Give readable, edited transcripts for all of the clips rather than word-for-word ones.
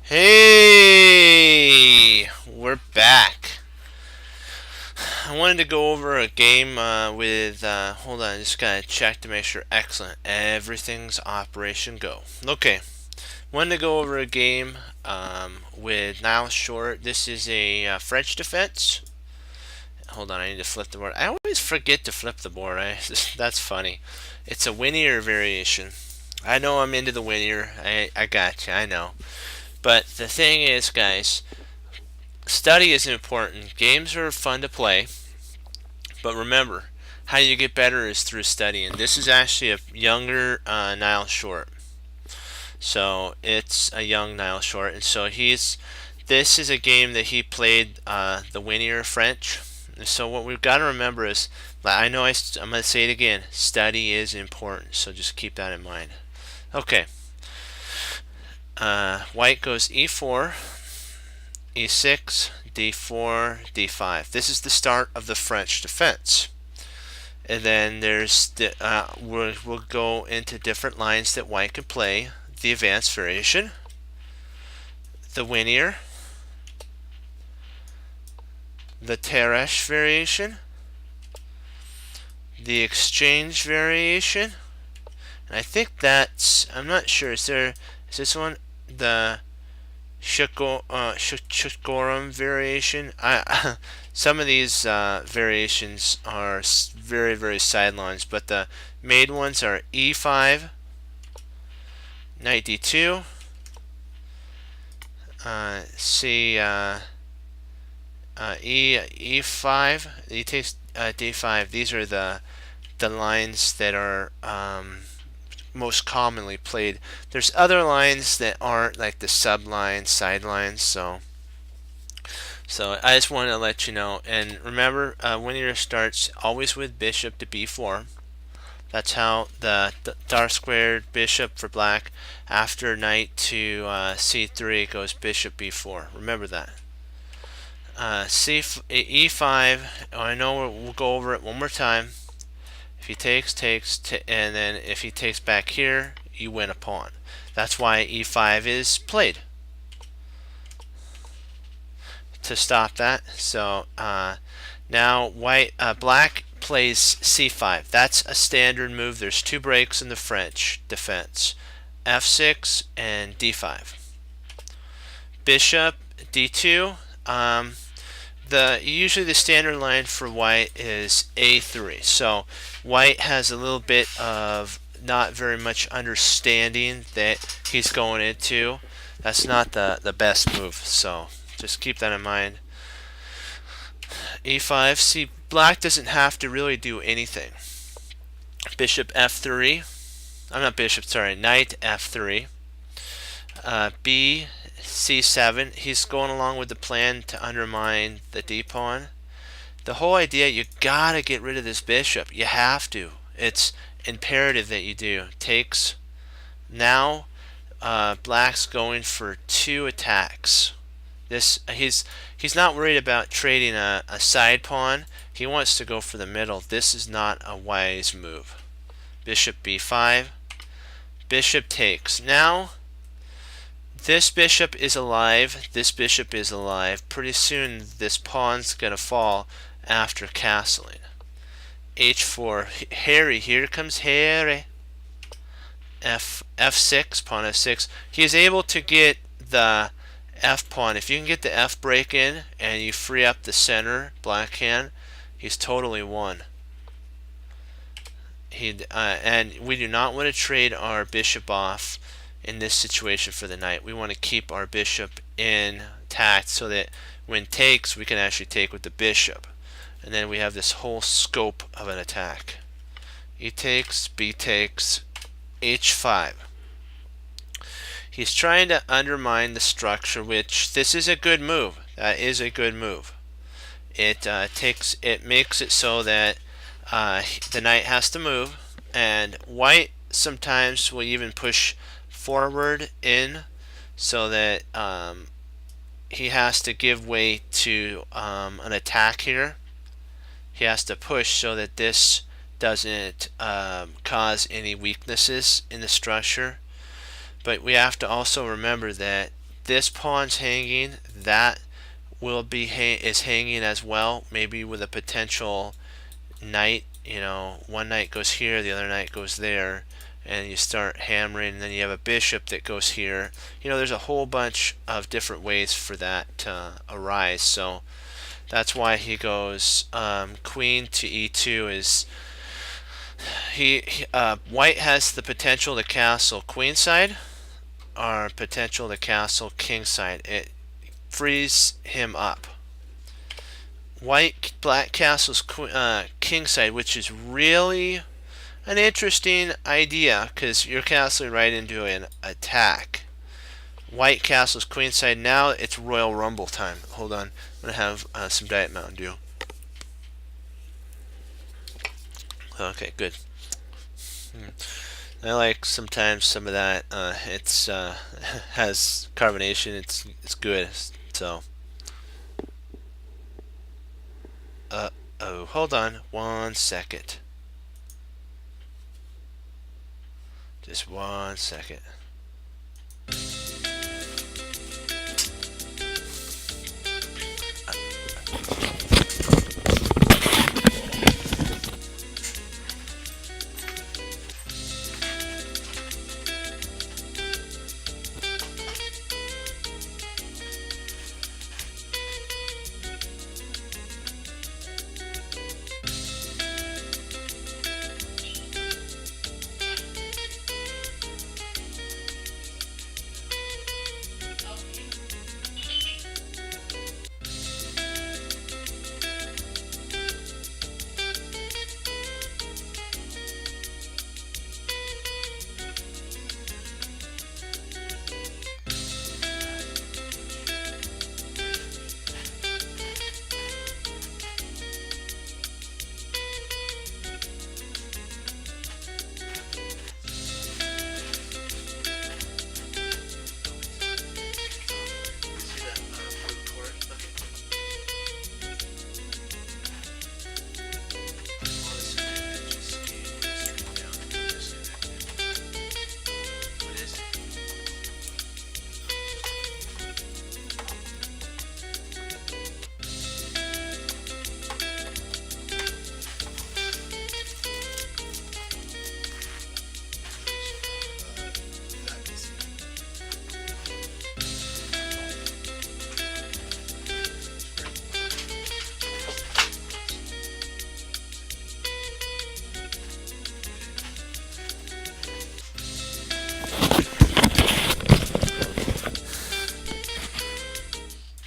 Hey, we're back. I wanted to go over a game with. Hold on, I just gotta check to make sure. Excellent. Everything's Operation Go. Okay, wanted to go over a game with Niall Short. This is a French defense. Hold on, I need to flip the board. I always forget to flip the board. That's funny. It's a Winier variation. I know I'm into the Winier. I got you. I know. But the thing is, guys, study is important. Games are fun to play, but remember, how you get better is through studying. This is actually a younger Niall Short. So it's a young Niall Short, and so he's. This is a game that he played the Winier French. So what we've got to remember is, I know I'm going to say it again. Study is important, so just keep that in mind. Okay. White goes e4, e6, d4, d5. This is the start of the French defense. And then we'll go into different lines that white can play. The advanced variation, the Winier, the Tarrasch variation, the exchange variation, and I think I'm not sure, is this one, the Shikoram variation? Some of these variations are very, very sidelines, but the main ones are e5, knight d2, e5, he takes d5. These are the lines that are most commonly played. There's other lines that aren't, like the sublines, sidelines. So I just wanted to let you know. And remember, Winier starts always with bishop to b4. That's how the dark squared bishop for black. After knight to c3, it goes bishop b4. Remember that. E5. I know we'll go over it one more time. If he takes, and then if he takes back here, you win a pawn. That's why e5 is played, to stop that. So now black plays c5. That's a standard move. There's two breaks in the French defense: f6 and d5. Bishop d2. Usually the standard line for white is a3. So white has a little bit of not very much understanding that he's going into. That's not the best move, so just keep that in mind. e5. See, black doesn't have to really do anything. Bishop f3. I'm not bishop, sorry, knight f3. B c7. He's going along with the plan to undermine the d pawn. The whole idea, you gotta get rid of this bishop. You have to. It's imperative that you do. Takes. Now black's going for two attacks. He's not worried about trading a side pawn. He wants to go for the middle. This is not a wise move. Bishop b5. Bishop takes. Now this bishop is alive. This bishop is alive. Pretty soon this pawn's gonna fall after castling. h4. Harry. Here comes Harry. f6. Pawn f6. He is able to get the f pawn. If you can get the f break in and you free up the center, black can, he's totally won. And we do not want to trade our bishop off in this situation for the knight. We want to keep our bishop intact so that when takes, we can actually take with the bishop. And then we have this whole scope of an attack. E takes, B takes, h5. He's trying to undermine the structure, which this is a good move. That is a good move. It makes it so that the knight has to move, and white sometimes will even push forward in so that he has to give way to an attack here. He has to push so that this doesn't cause any weaknesses in the structure. But we have to also remember that this pawn's hanging, that will be is hanging as well, maybe with a potential knight. You know, one knight goes here, the other knight goes there, and you start hammering, and then you have a bishop that goes here. You know, there's a whole bunch of different ways for that to arise. So that's why he goes queen to e2. Is white has the potential to castle queenside or potential to castle kingside. It frees him up. Black castles kingside, which is really an interesting idea because you're castling right into an attack. White castles queenside. Now it's Royal Rumble time. Hold on, I'm gonna have some Diet Mountain Dew. Okay, good. I like sometimes some of that. It's has carbonation. It's good. So. Oh, hold on 1 second. Just 1 second.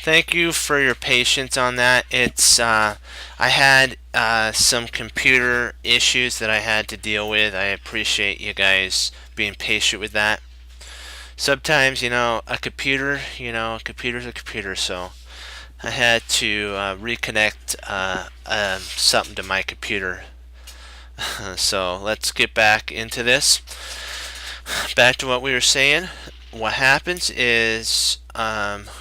Thank you for your patience on that. It's I had some computer issues that I had to deal with. I appreciate you guys being patient with that. Sometimes, a computer's a computer, so I had to reconnect something to my computer. So let's get back into this. Back to what we were saying. What happens is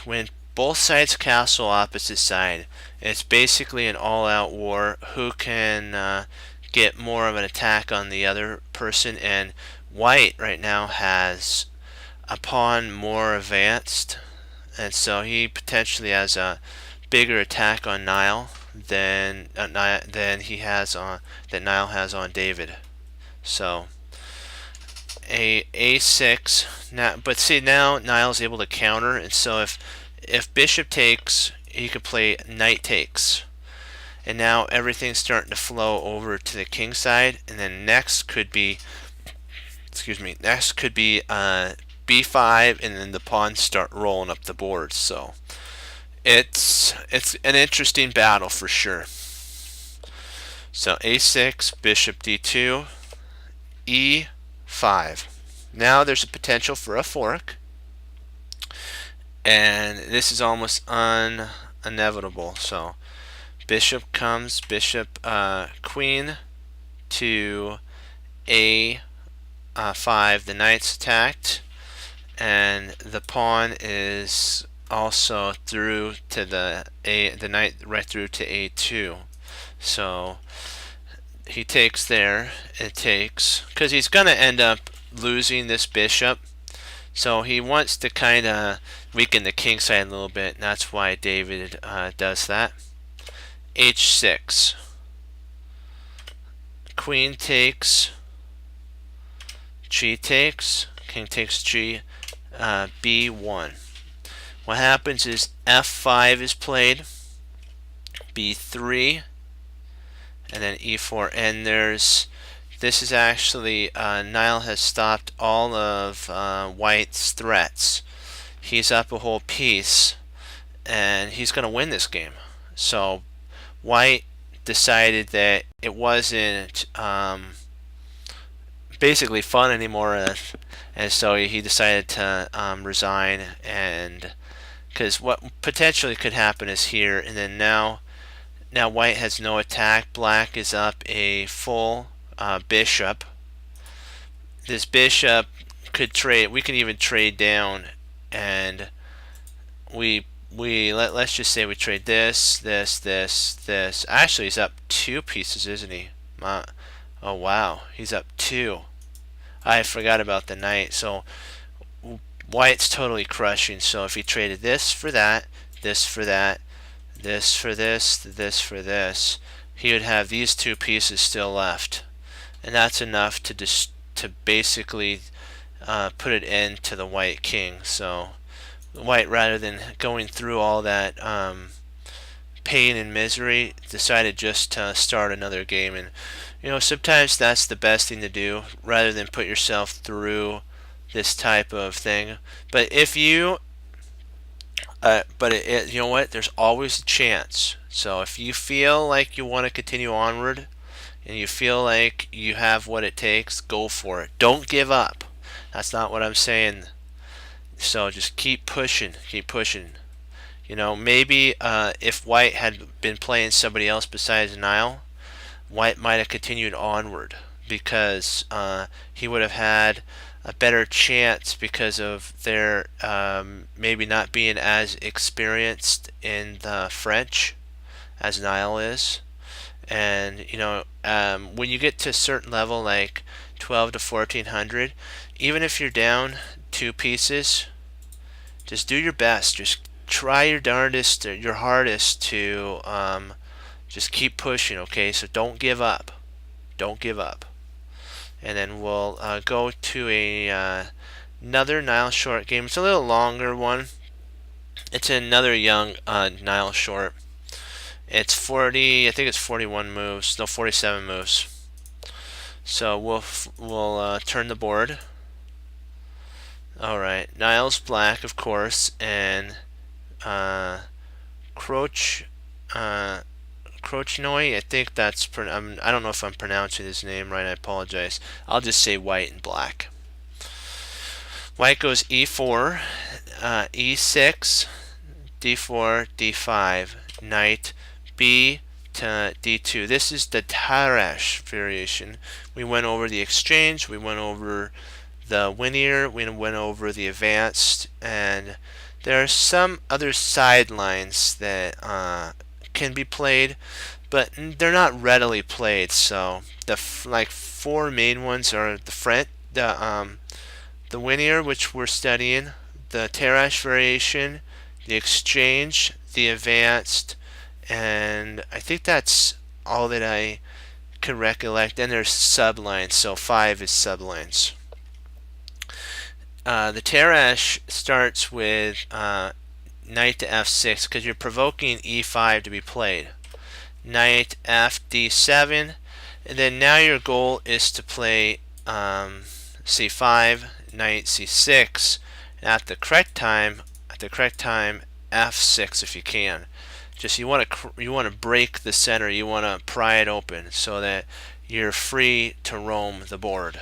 when both sides castle opposite side, it's basically an all-out war. Who can get more of an attack on the other person? And white right now has a pawn more advanced, and so he potentially has a bigger attack on Nile than he has on that Nile has on David. So a6 now, but see, now Nile's able to counter, and so if bishop takes, he could play knight takes, and now everything's starting to flow over to the king side. And then next could be b5, and then the pawns start rolling up the board. So it's an interesting battle for sure. So a6, bishop d2, e5. Now there's a potential for a fork, and this is almost inevitable. So bishop comes, bishop queen to a5. The knight's attacked, and the pawn is also through to the knight right through to a2. So he takes there. It takes because he's gonna end up losing this bishop. So he wants to kind of weaken the king side a little bit, and that's why David does that. H6. Queen takes, G takes, king takes G, B1. What happens is F5 is played, B3, and then E4. And this is actually, Nile has stopped all of White's threats. He's up a whole piece, and he's going to win this game. So White decided that it wasn't basically fun anymore, and so he decided to resign. And because what potentially could happen is here, and then now White has no attack. Black is up a full bishop. This bishop could trade. We can even trade down, and let's just say we trade this. Actually, he's up 2 pieces, isn't he? Oh wow, he's up 2. I forgot about the knight. So White's totally crushing. So if he traded this for that, this for that, this for this for this, he would have these 2 pieces still left, and that's enough to basically put an end to the White king. So White, rather than going through all that pain and misery, decided just to start another game. And sometimes that's the best thing to do, rather than put yourself through this type of thing. But if you you know what, there's always a chance. So if you feel like you want to continue onward and you feel like you have what it takes, go for it. Don't give up. That's not what I'm saying. So just keep pushing, maybe if White had been playing somebody else besides Nile, White might have continued onward, because he would have had a better chance because of their maybe not being as experienced in the French as Nile is. And when you get to a certain level, like 12 to 1400, even if you're down 2 pieces, just do your best. Just try your darndest, or your hardest to just keep pushing, okay? So don't give up. Don't give up. And then we'll go to another Nile short game. It's a little longer one. It's another young Nile short. It's 40, I think it's 41 moves. No, 47 moves. So we'll turn the board. All right, Nile's black, of course, and Crochnoi, I think that's, I don't know if I'm pronouncing his name right, I apologize. I'll just say White and black. White goes E4, E6, D4, D5, knight, B to D2. This is the Tarrasch variation. We went over the exchange, we went over the linear, we went over the advanced, and there are some other sidelines that can be played, but they're not readily played. So the 4 main ones are the linear, which we're studying, the Tarrasch variation, the exchange, the advanced, and I think that's all that I can recollect. Then there's sublines, so 5 is sublines. The Tarrasch starts with knight to f6, because you're provoking e5 to be played. Knight f d7, and then now your goal is to play c5, knight c6, and at the correct time f6 if you can. Just you want to break the center, you want to pry it open so that you're free to roam the board.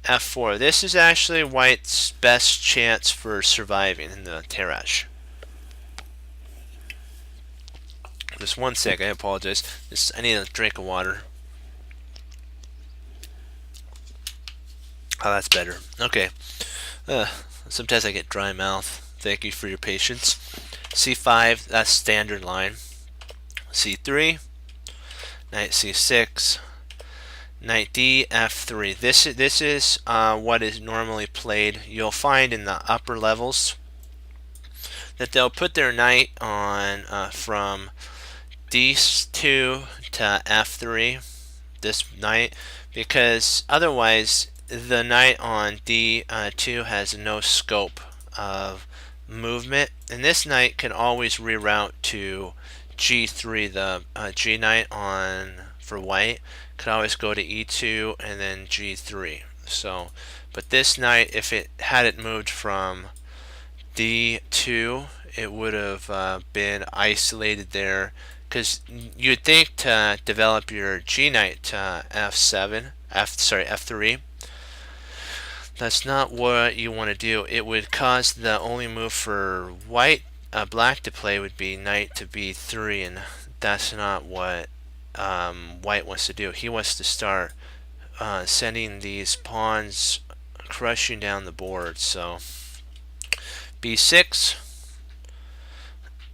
F4. This is actually White's best chance for surviving in the Tarrasch. Just 1 sec, I apologize. I need a drink of water. Oh, that's better. Okay. Sometimes I get dry mouth. Thank you for your patience. C5, that's standard line. C3, knight C6, Knight D, F3. This is what is normally played. You'll find in the upper levels that they'll put their knight on from D2 to F3, this knight, because otherwise the knight on D2 has no scope of movement, and this knight can always reroute to G3. The G knight on for white could always go to E2 and then G3. So, but this knight, if it had it moved from D2, it would have been isolated there, because you'd think to develop your G knight to F3. That's not what you want to do. It would cause the only move for black to play would be knight to B3, and that's not what white wants to do. He wants to start sending these pawns crushing down the board. So B6,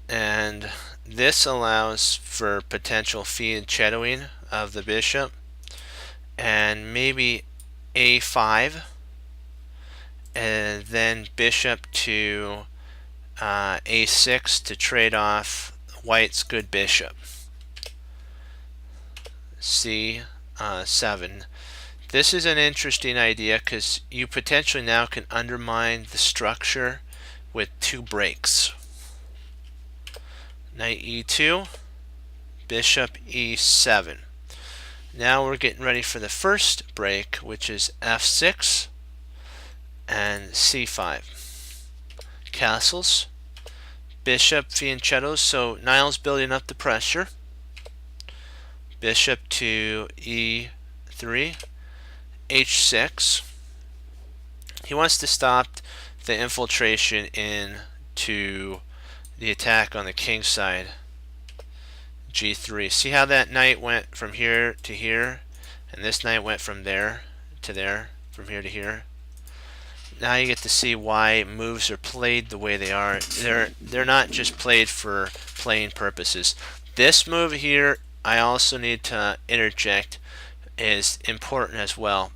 and this allows for potential fianchettoing of the bishop, and maybe A5, and then bishop to A6 to trade off white's good bishop. C7. This is an interesting idea because you potentially now can undermine the structure with two breaks. Knight E2, bishop E7. Now we're getting ready for the first break, which is F6 and C5. Castles, bishop fianchettos, so Niall's building up the pressure. Bishop to E3, H6. He wants to stop the infiltration into the attack on the king side. G3. See how that knight went from here to here, and this knight went from there to there, from here to here. Now you get to see why moves are played the way they are. They're not just played for playing purposes. This move here, I also need to interject, is important as well.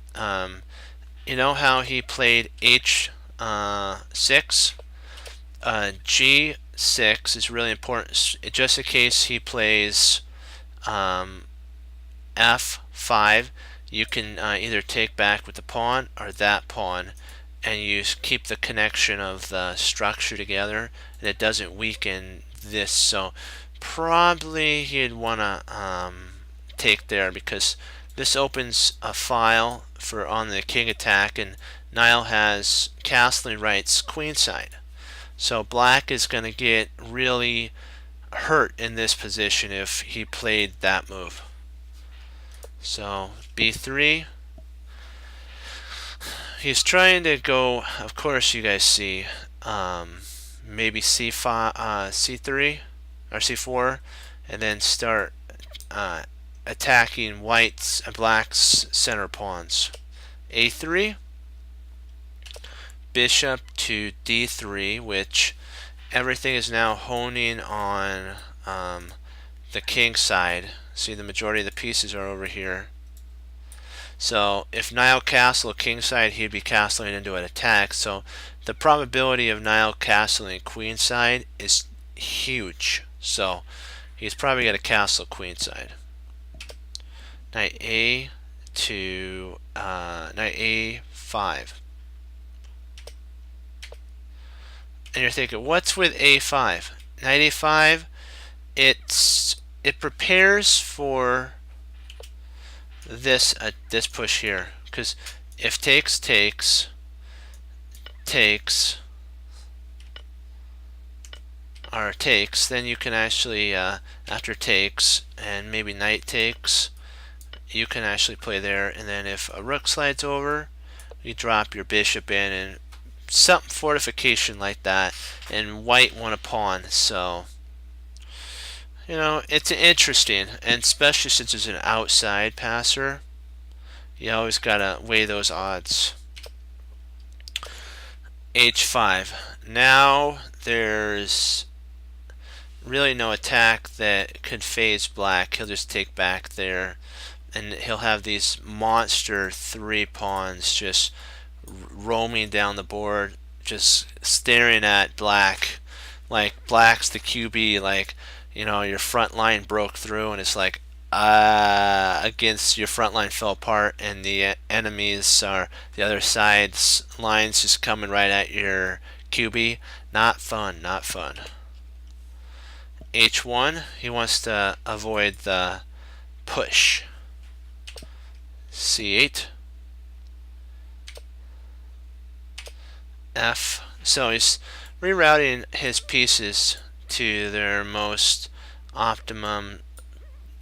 You know how he played H6? G6 is really important, just in case he plays F5. You can either take back with the pawn or that pawn, and you keep the connection of the structure together, and it doesn't weaken this. So probably he'd want to take there, because this opens a file for on the king attack, and Niall has castling rights queenside. So black is going to get really hurt in this position if he played that move. So B3. He's trying to go, of course you guys see, maybe C5, C3 or C4, and then start attacking black's center pawns. A3, bishop to D3, which everything is now honing on the king side. See, the majority of the pieces are over here. So if Niall castled kingside, he'd be castling into an attack. So the probability of Niall castling queenside is huge. So he's probably going to castle queenside. Knight A to Knight A5. And you're thinking, what's with A5? Knight A5, it prepares for this push here, because if takes, then you can actually after takes and maybe knight takes, you can actually play there, and then if a rook slides over, you drop your bishop in, and some fortification like that, and white won a pawn. So you know, it's interesting, and especially since it's an outside passer, you always gotta weigh those odds. H5. Now there's really no attack that could phase black. He'll just take back there, and he'll have these monster 3 pawns just roaming down the board, just staring at black. Like black's the QB, like, you know, your front line broke through and it's like against your front line fell apart, and the enemies are the other side's lines just coming right at your QB. Not fun, not fun. H1, he wants to avoid the push. C8. F. So he's rerouting his pieces to their most optimum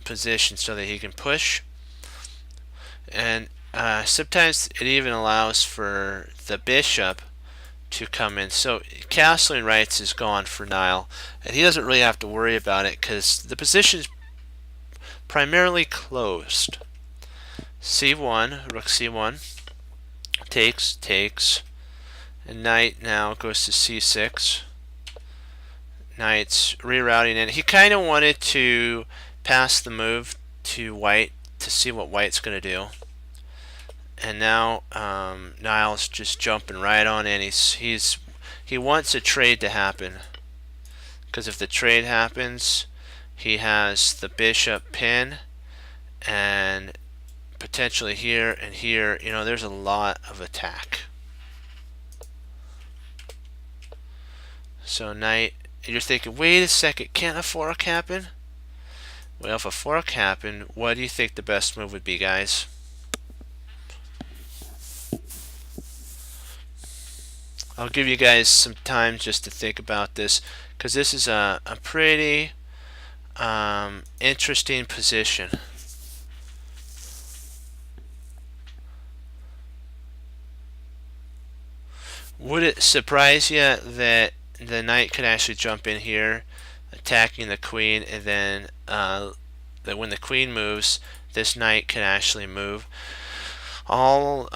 position so that he can push. And sometimes it even allows for the bishop to come in. So castling rights is gone for Nile, and he doesn't really have to worry about it because the position is primarily closed. C1, rook C1, takes, and knight now goes to C6. Knight's rerouting in. He kind of wanted to pass the move to white to see what white's going to do. And now Nile's just jumping right on in. He wants a trade to happen, because if the trade happens, he has the bishop pin, and potentially here and here. You know, there's a lot of attack. So knight, you're thinking, wait a second, can't a fork happen? Well, if a fork happened, what do you think the best move would be, guys? I'll give you guys some time just to think about this, because this is a pretty interesting position. Would it surprise you that the knight could actually jump in here, attacking the queen, and then that when the queen moves, this knight can actually move? All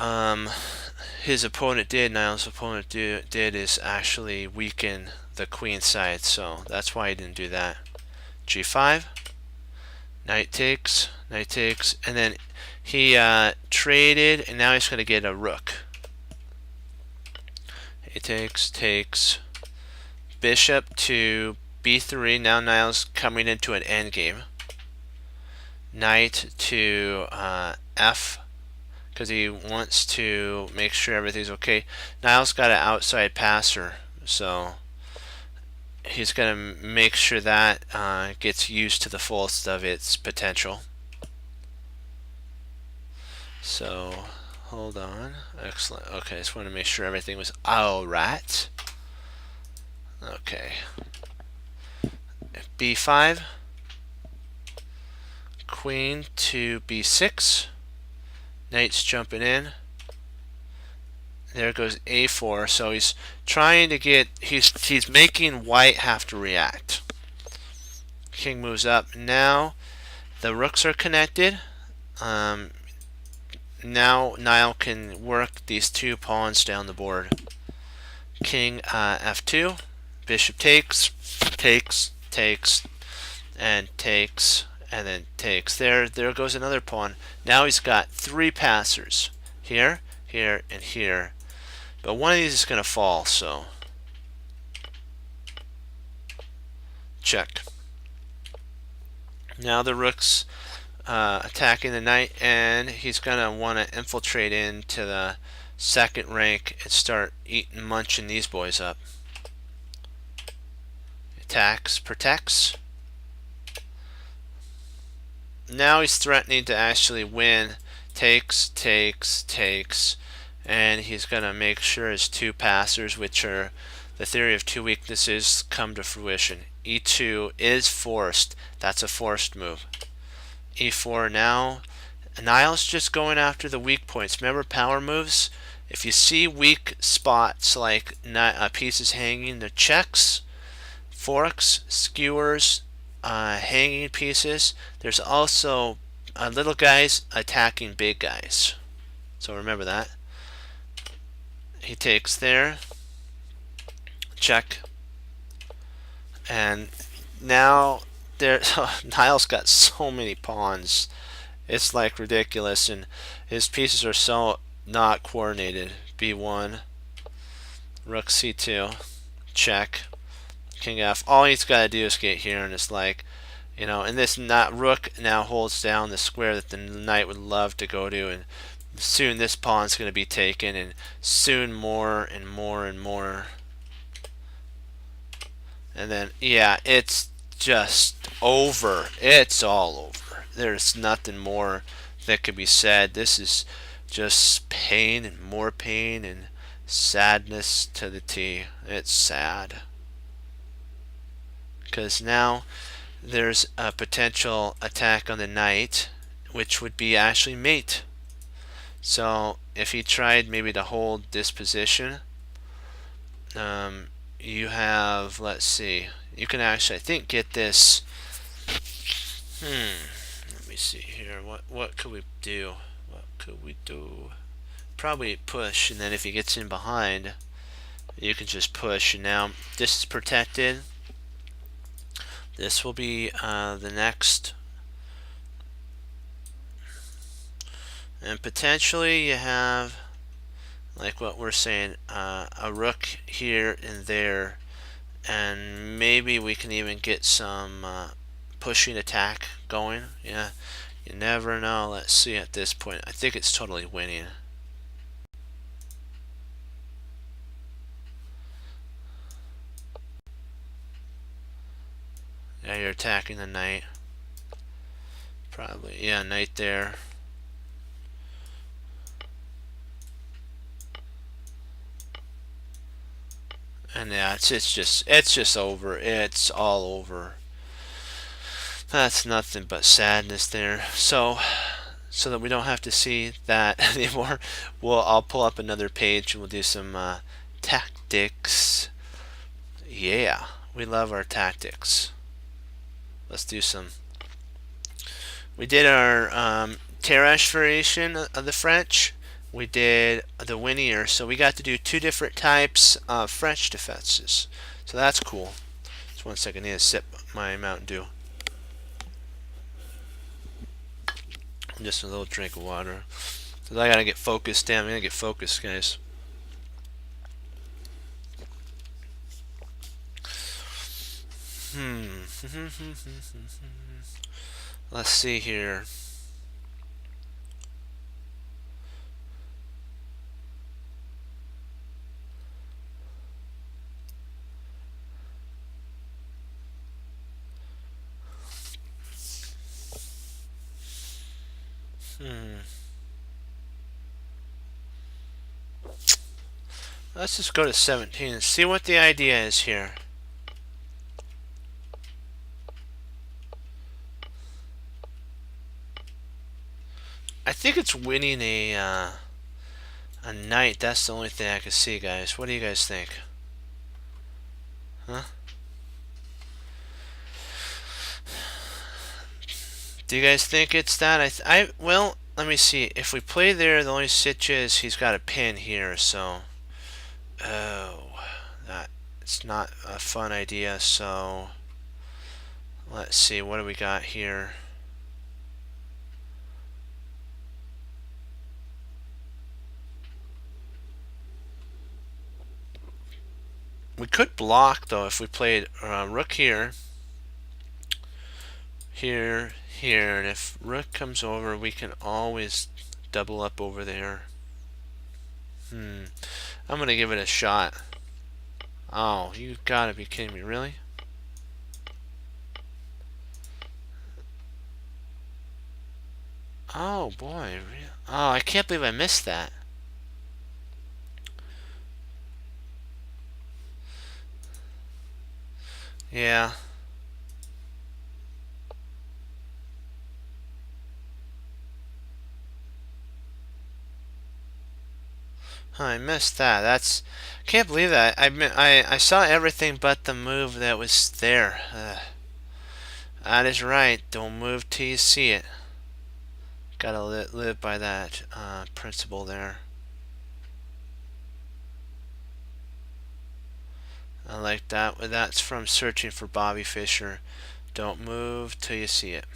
his opponent did, Nile's opponent did is actually weaken the queen side, so that's why he didn't do that. G5, knight takes, and then he traded, and now he's going to get a rook. He takes, bishop to b3. Now Nile's coming into an endgame. Knight to f, because he wants to make sure everything's okay. Nile's got an outside passer, so he's going to make sure that gets used to the fullest of its potential. So hold on. Excellent. Okay, just want to make sure everything was all right. Okay. B5. Queen to B6. Knight's jumping in. There goes A4. So he's trying to get, he's making white have to react. King moves up. Now the rooks are connected. Now Nile can work these 2 pawns down the board. King F2. Bishop takes, and then takes. There goes another pawn. Now he's got 3 passers. Here, here, and here. But one of these is going to fall, so check. Now the rook's attacking the knight, and he's going to want to infiltrate into the second rank and start munching these boys up. Attacks, protects. Now he's threatening to actually win. Takes, and he's going to make sure his 2 passers, which are the theory of 2 weaknesses, come to fruition. E2 is forced. That's a forced move. E4 now. Nile's just going after the weak points. Remember power moves? If you see weak spots like pieces hanging, the checks, forks, skewers, hanging pieces. There's also little guys attacking big guys. So remember that. He takes there. Check. And now there Nile's got so many pawns. It's like ridiculous, and his pieces are so not coordinated. B1, rook C2, check, king F. All he's got to do is get here, and it's like, you know, and this not rook now holds down the square that the knight would love to go to, and soon this pawn's going to be taken, and soon more and more and more. And then, yeah, it's just over. It's all over. There's nothing more that could be said. This is just pain and more pain and sadness to the T. It's sad. Because now there's a potential attack on the knight, which would be actually mate. So if he tried maybe to hold this position, you have, let's see, you can actually, I think, get this. Let me see here. What could we do? What could we do? Probably push, and then if he gets in behind, you can just push. And now this is protected. This will be the next. And potentially you have, like what we're saying, a rook here and there, and maybe we can even get some pushing attack going. Yeah, you never know. Let's see at this point. I think it's totally winning. Yeah, you're attacking the knight. Probably, yeah, knight there. And yeah, it's just over. It's all over. That's nothing but sadness there. So that we don't have to see that anymore, I'll pull up another page and we'll do some tactics. Yeah, we love our tactics. Let's do some. We did our Tarrasch variation of the French. We did the Winier, so we got to do two different types of French defenses. So that's cool. Just 1 second, I need to sip my Mountain Dew. Just a little drink of water. So I gotta get focused. Damn, I gotta get focused, guys. Let's see here. Let's just go to 17 and see what the idea is here. I think it's winning a knight. That's the only thing I can see, guys. What do you guys think? Huh? Do you guys think it's that? Well, let me see. If we play there, the only sitch is he's got a pin here, so it's not a fun idea. So let's see, what do we got here? We could block though if we played rook here, here, and if rook comes over, we can always double up over there. I'm gonna give it a shot. Oh, you gotta be kidding me, really? Oh boy, oh, I can't believe I missed that. Yeah. I missed that. Can't believe that. I saw everything but the move that was there. That is right. Don't move till you see it. Gotta live by that principle there. I like that. That's from Searching for Bobby Fischer. Don't move till you see it.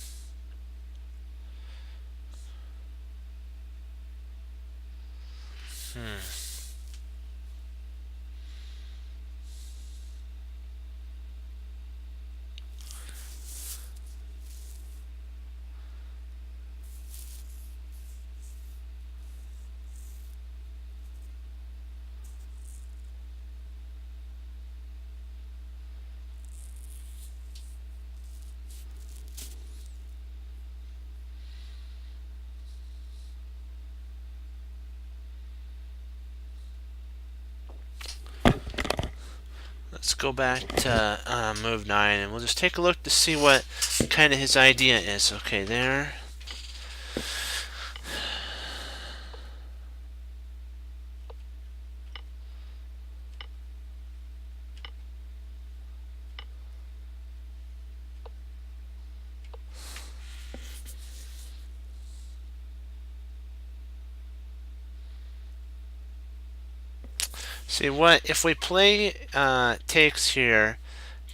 Let's go back to move 9, and we'll just take a look to see what kind of his idea is. Okay, there. See, what if we play takes here,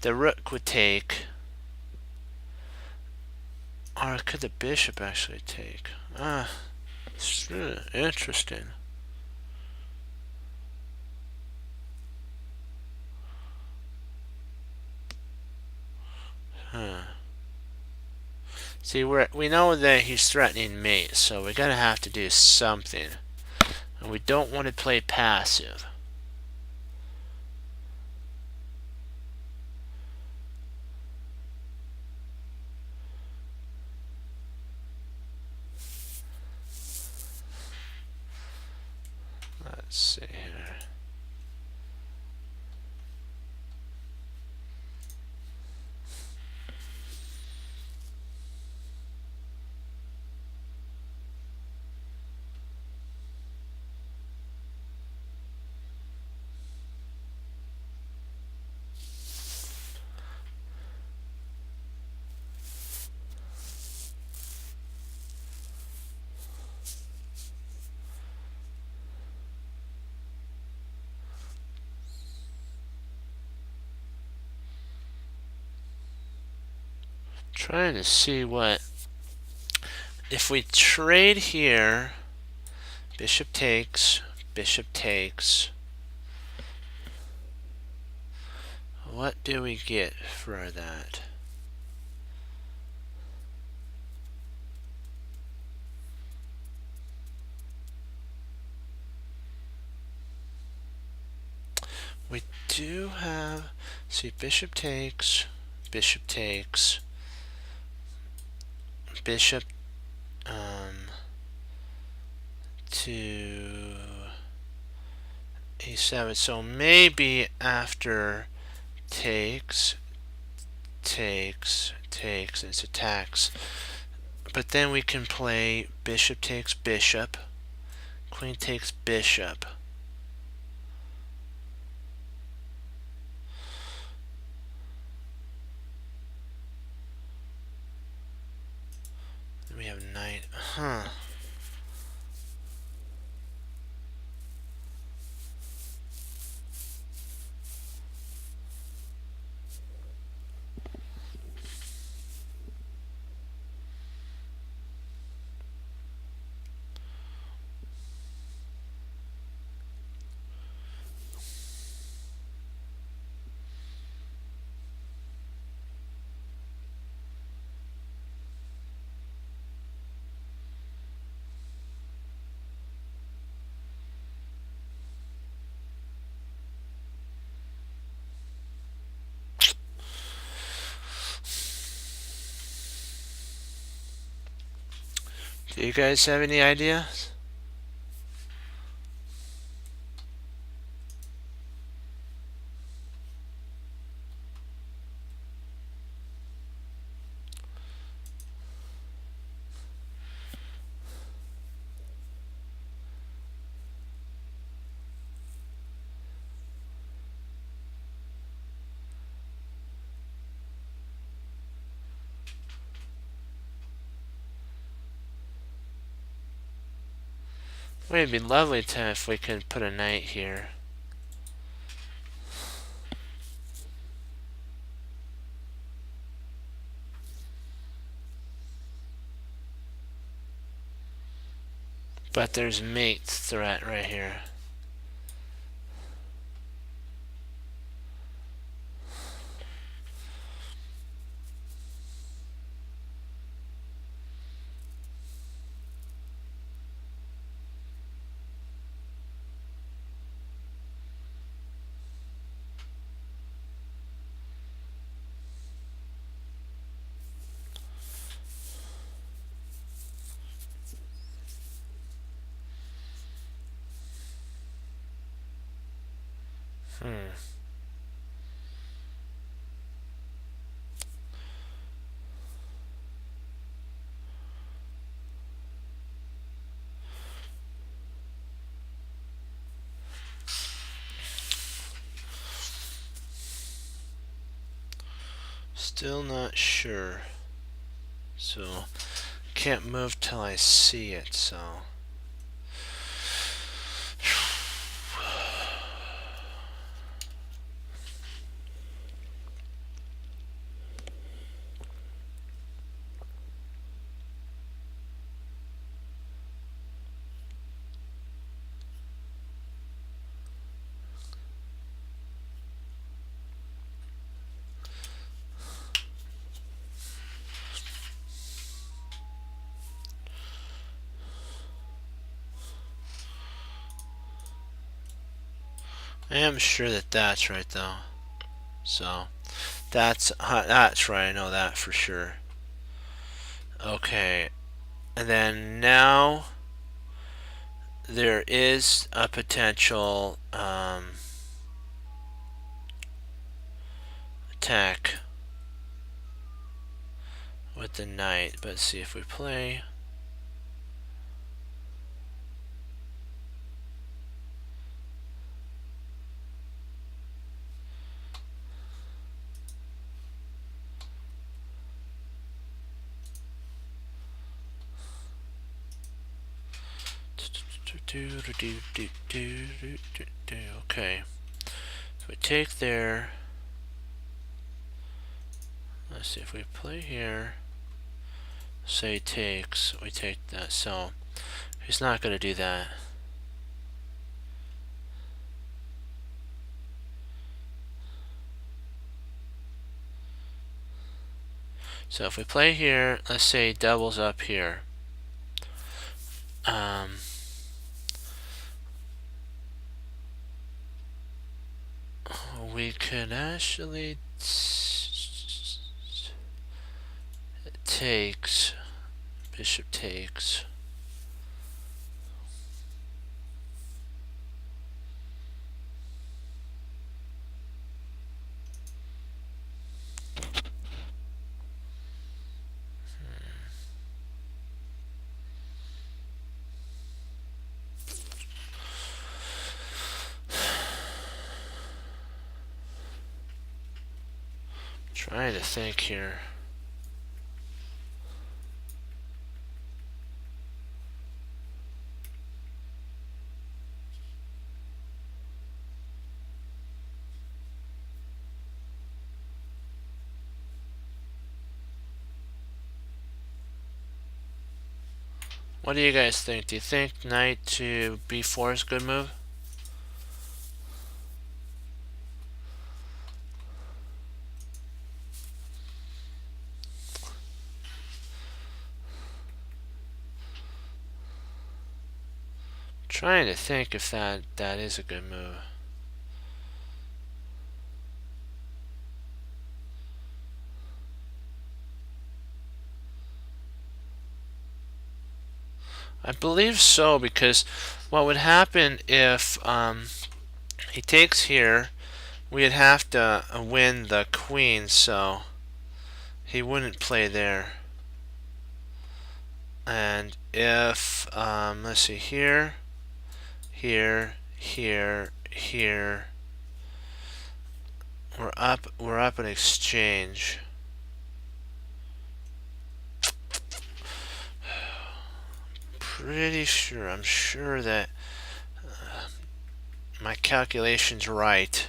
the rook would take, or could the bishop actually take? It's really interesting. Huh. See, we know that he's threatening mate, so we're gonna have to do something, and we don't want to play passive. Let's see here. Trying to see what if we trade here. Bishop takes, bishop takes. What do we get for that? We do have, see, bishop takes, bishop takes, bishop to e7. So maybe after takes, takes, takes, it's attacks. But then we can play bishop takes bishop, queen takes bishop. Then we have knight. Huh. Do you guys have any ideas? Well, it'd be lovely to if we could put a knight here. But there's mate threat right here. Still not sure. So can't move till I see it, so. I am sure that that's right though. So that's right. I know that for sure. Okay, and then now there is a potential attack with the knight. But see if we play. Okay, so we take there. Let's see if we play here. Say takes, we take that. So he's not going to do that. So if we play here, let's say doubles up here. We could actually takes, bishop takes. Trying to think here. What do you guys think? Do you think knight to b4 is a good move? Trying to think if that is a good move. I believe so, because what would happen if he takes here, we'd have to win the queen, so he wouldn't play there. And if let's see, here, here, here, here, we're up in exchange. Pretty sure, I'm sure that my calculation's right.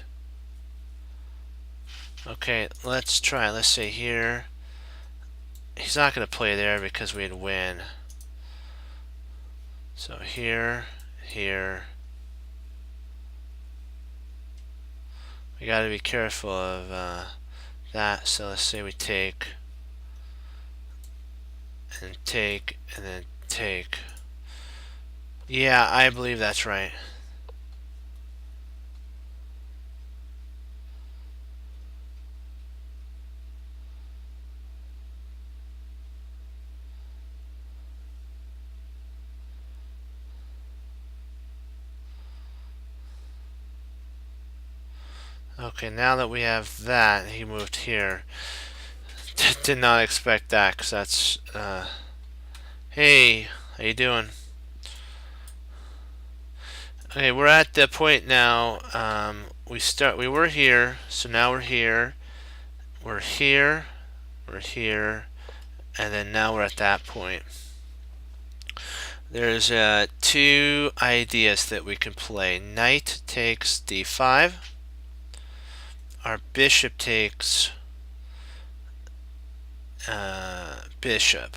Okay, let's try. Let's say here. He's not going to play there because we'd win. So here, here. We got to be careful of that. So let's say we take and take and then take. Yeah, I believe that's right. Okay, now that we have that, he moved here. Did not expect that, because that's, hey, how you doing? Okay, we're at the point now, we were here, so now we're here, we're here, we're here, and then now we're at that point. There's two ideas that we can play. Knight takes d5. Our bishop takes bishop.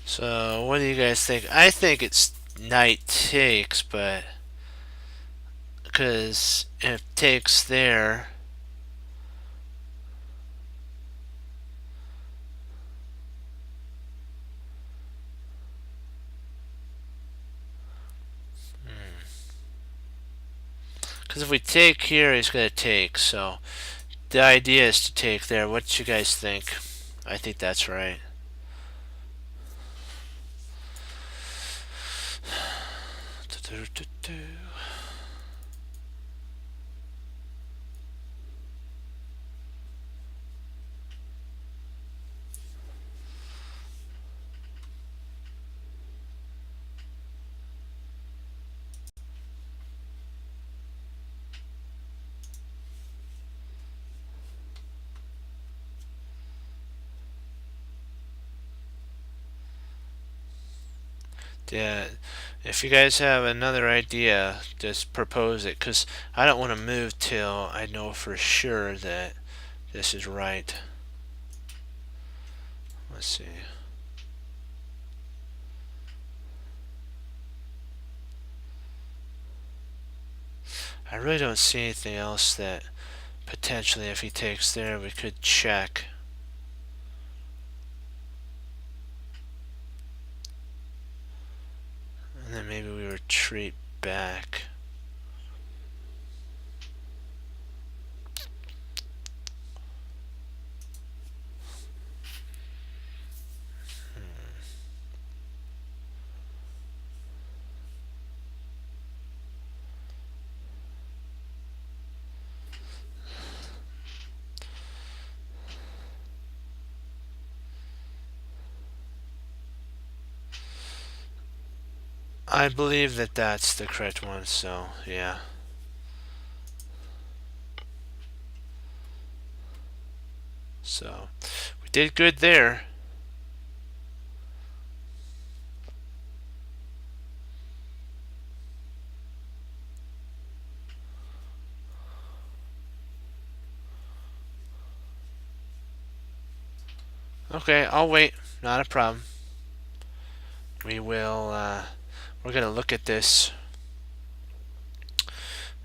So what do you guys think? I think it's knight takes, but because if takes there, because if we take here, he's gonna take. So the idea is to take there. What do you guys think? I think that's right. Yeah, if you guys have another idea, just propose it, because I don't want to move till I know for sure that this is right. Let's see. I really don't see anything else that potentially, if he takes there, we could check. And then maybe we retreat back. I believe that that's the correct one, so yeah. So we did good there. Okay, I'll wait. Not a problem. We will, we're going to look at this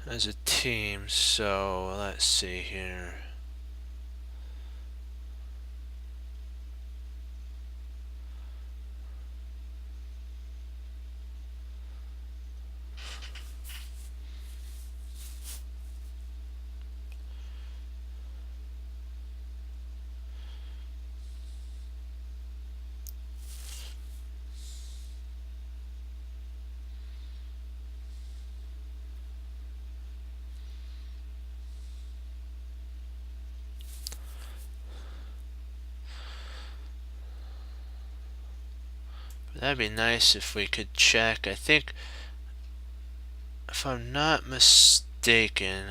as a team. So let's see here. That'd be nice if we could check. I think, if I'm not mistaken,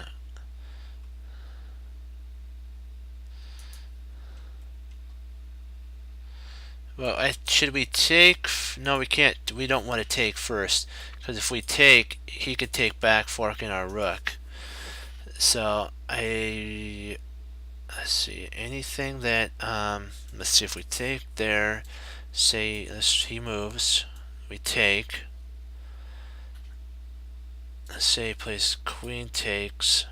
well, should we take? No, we can't. We don't want to take first, because if we take, he could take back forking our rook. So let's see, anything that let's see if we take there. Say he moves, we take. Let's say he plays queen takes.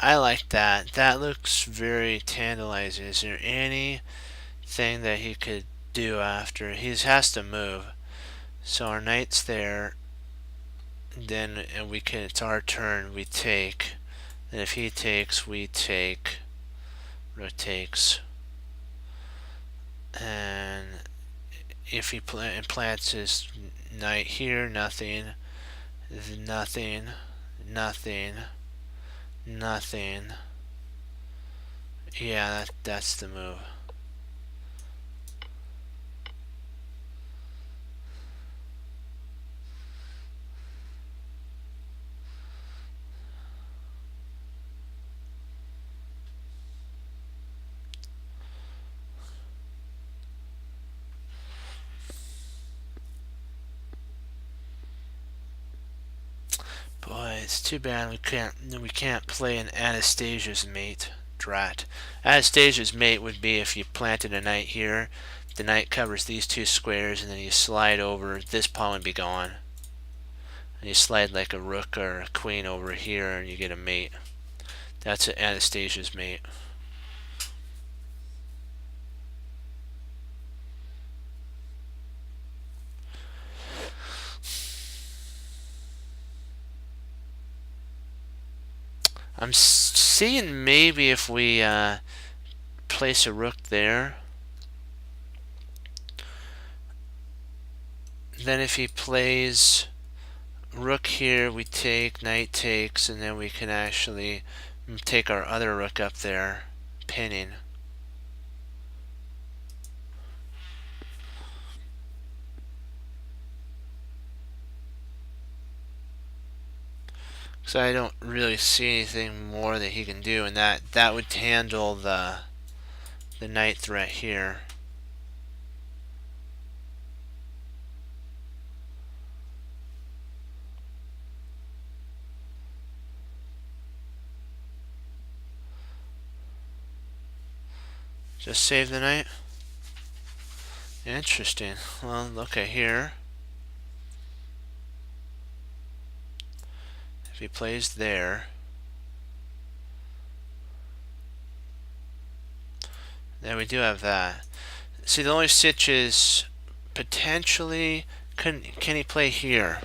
I like that. That looks very tantalizing. Is there anything that he could do after? He has to move. So our knight's there. Then and we can. It's our turn. We take. And if he takes, we take. Rook takes. And if he plants his knight here, nothing. Nothing. Nothing. Nothing. Yeah, that's the move. Boy, it's too bad we can't play an Anastasia's mate. Drat. Anastasia's mate would be if you planted a knight here, the knight covers these two squares, and then you slide over. This pawn would be gone. And you slide like a rook or a queen over here, and you get a mate. That's Anastasia's mate. I'm seeing maybe if we place a rook there. Then if he plays rook here, we take, knight takes, and then we can actually take our other rook up there, pinning. So I don't really see anything more that he can do, and that would handle the knight threat here. Just save the knight? Interesting. Well, look at here. If he plays there, then we do have that. See, the only stitch is potentially can he play here?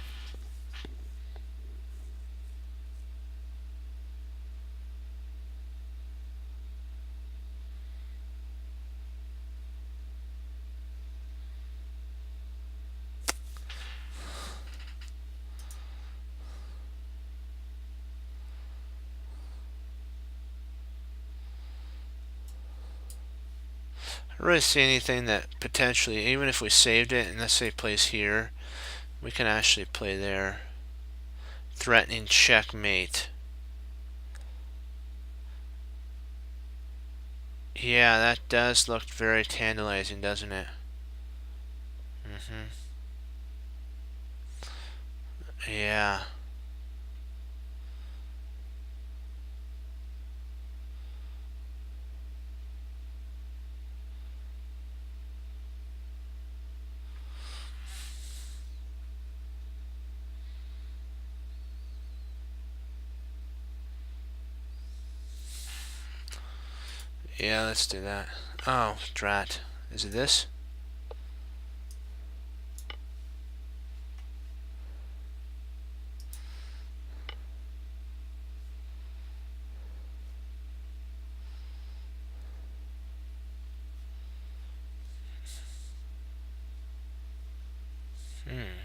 I don't really see anything that potentially, even if we saved it and let's say plays here, we can actually play there. Threatening checkmate. Yeah, that does look very tantalizing, doesn't it? Yeah. Yeah, let's do that. Oh, drat. Is it this? Hmm.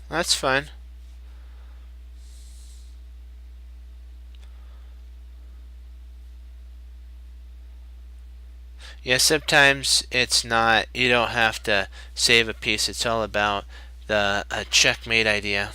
That's fine. Yeah, sometimes it's not, you don't have to save a piece. It's all about the checkmate idea.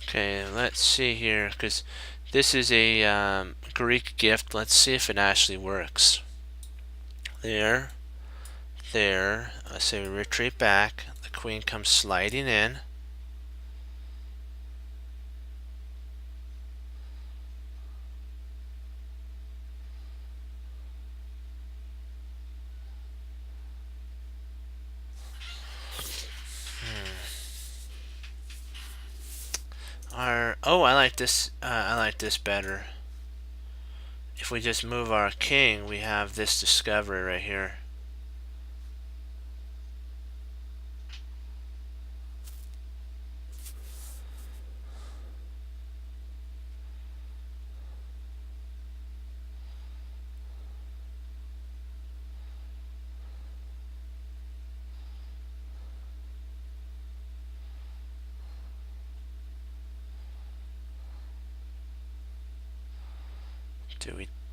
Okay, let's see here, because this is a Greek gift. Let's see if it actually works. There, there. Say we retreat back. The queen comes sliding in. Oh, I like this. I like this better. If we just move our king, we have this discovery right here.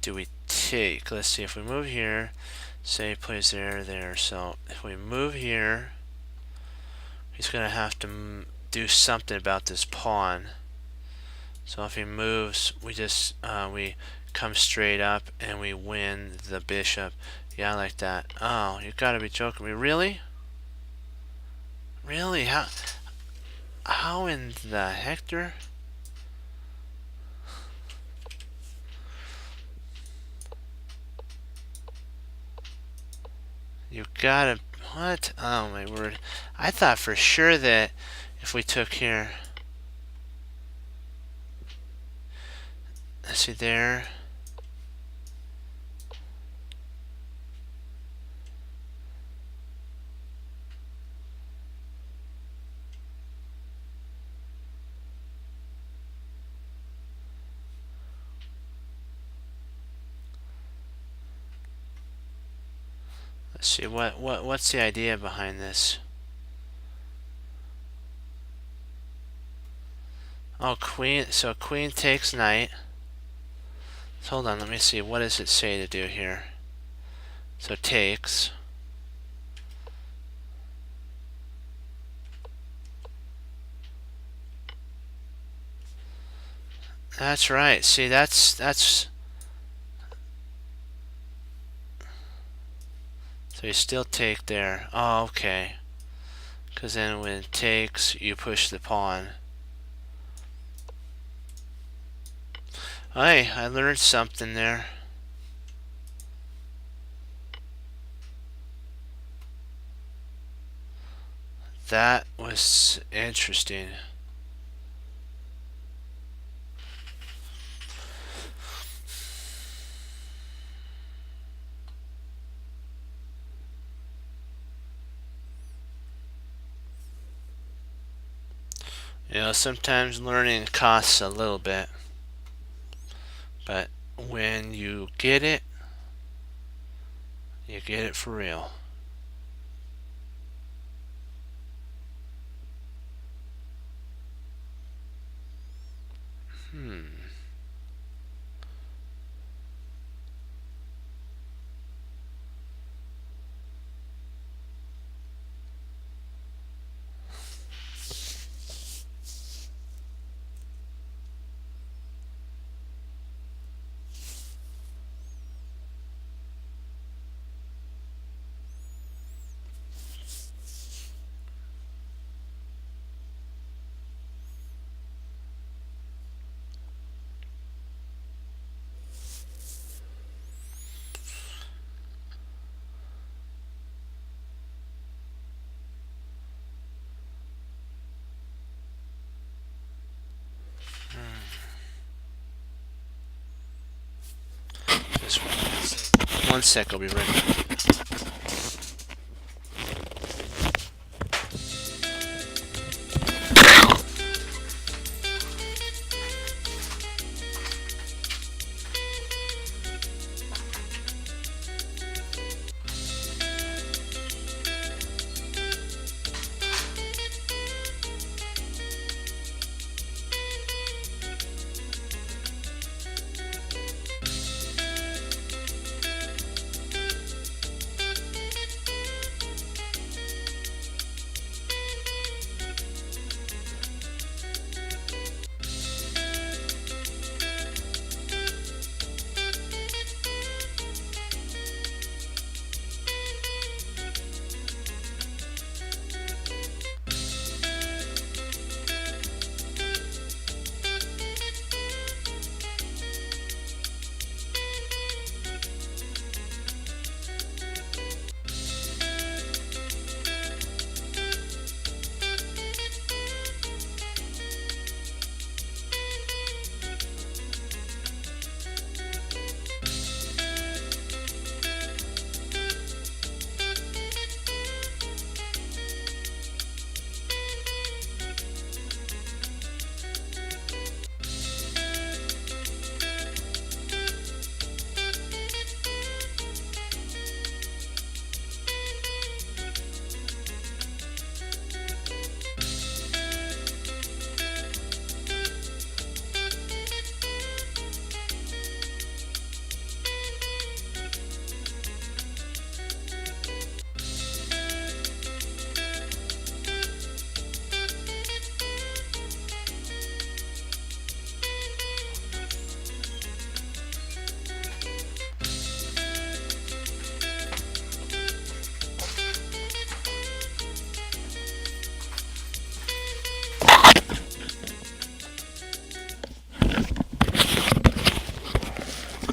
Do we take? Let's see. If we move here, say he plays there, there. So if we move here, he's gonna have to do something about this pawn. So if he moves, we come straight up and we win the bishop. Yeah, I like that. Oh, you gotta be joking me. Really? Really? How in the hector? You gotta, what? Oh my word. I thought for sure that if we took here, let's see there. Let's see, what's the idea behind this? Oh, queen, so queen takes knight. So hold on, let me see, what does it say to do here? So takes. That's right, see, that's, so you still take there. Oh, okay. Because then when it takes, you push the pawn. Hey, I learned something there. That was interesting. You know, sometimes learning costs a little bit, but when you get it for real. Hmm. Just 1 sec, I'll be right back.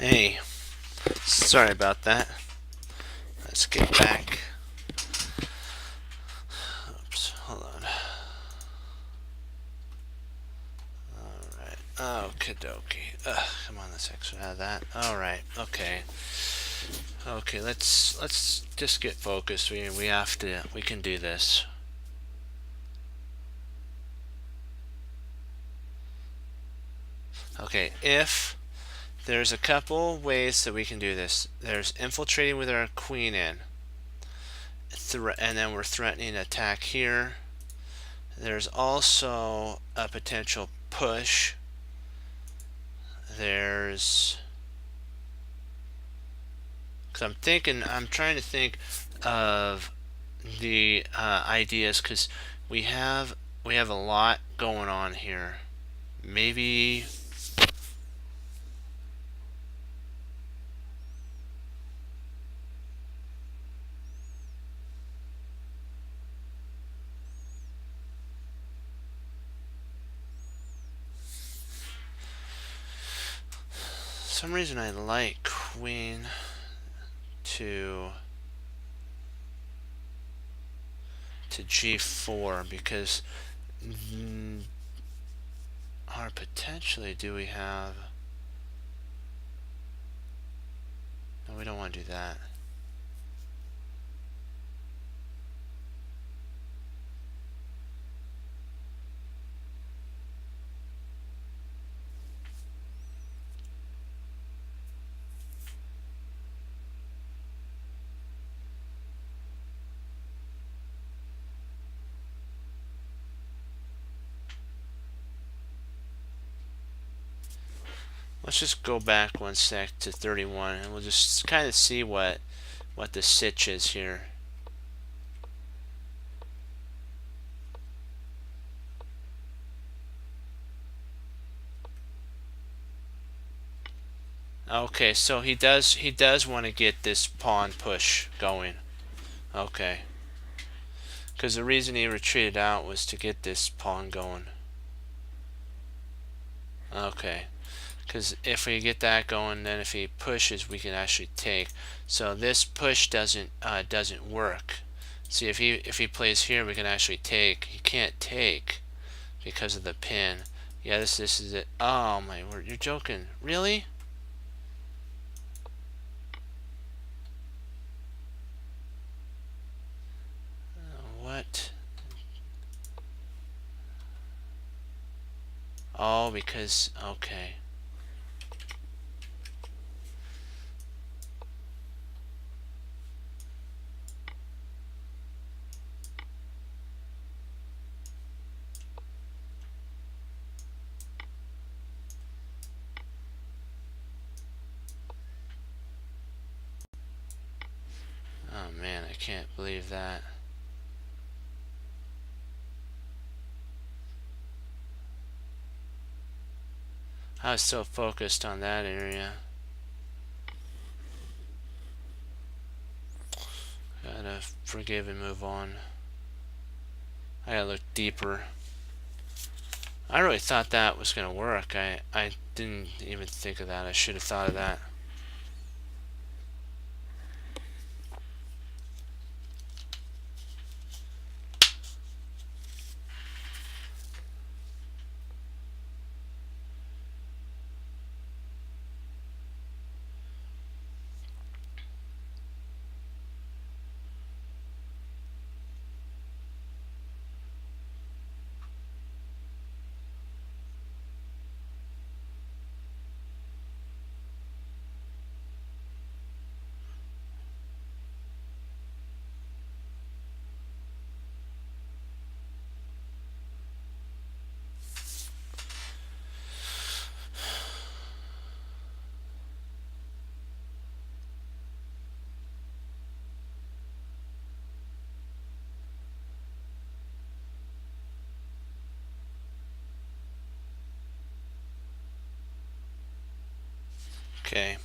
Hey, sorry about that. Let's get back. Oops, hold on. Alright, okie dokie. Come on, let's exit out of that. Alright, okay. Okay, let's just get focused. We can do this. Okay, if there's a couple ways that we can do this. There's infiltrating with our queen in, and then we're threatening attack here. There's also a potential push. There's, because I'm trying to think of the ideas, because we have a lot going on here. Maybe some reason I like queen to g4, because or potentially do we have, no, we don't want to do that. Let's just go back one sec to 31 and we'll just kind of see what the sitch is here. Okay, so he does want to get this pawn push going. Okay. Because the reason he retreated out was to get this pawn going. Okay. Because if we get that going, then if he pushes, we can actually take. So this push doesn't work. See, if he plays here, we can actually take. He can't take because of the pin. Yeah, this is it. Oh my word, you're joking. Really? What? Oh, because okay. Oh man, I can't believe that. I was so focused on that area. Gotta forgive and move on. I gotta look deeper. I really thought that was gonna work. I didn't even think of that. I should have thought of that. Okay.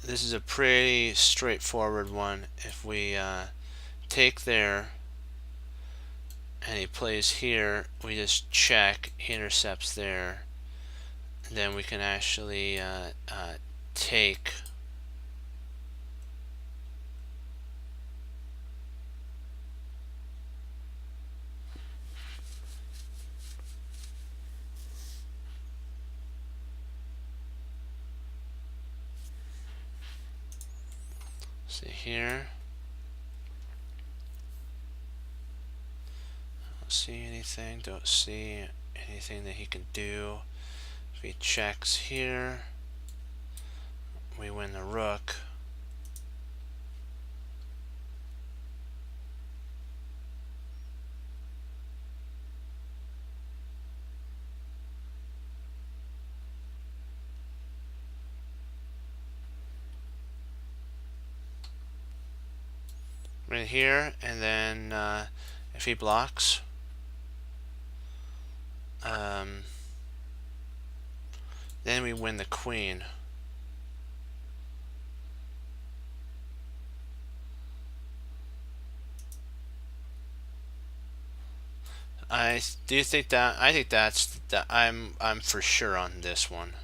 This is a pretty straightforward one. If we take there and he plays here, we just check, he intercepts there, then we can actually take. See here. Don't see anything. Don't see anything that he can do. If he checks here, we win the rook. Right here, and then if he blocks, then we win the queen. I do think that I'm for sure on this one.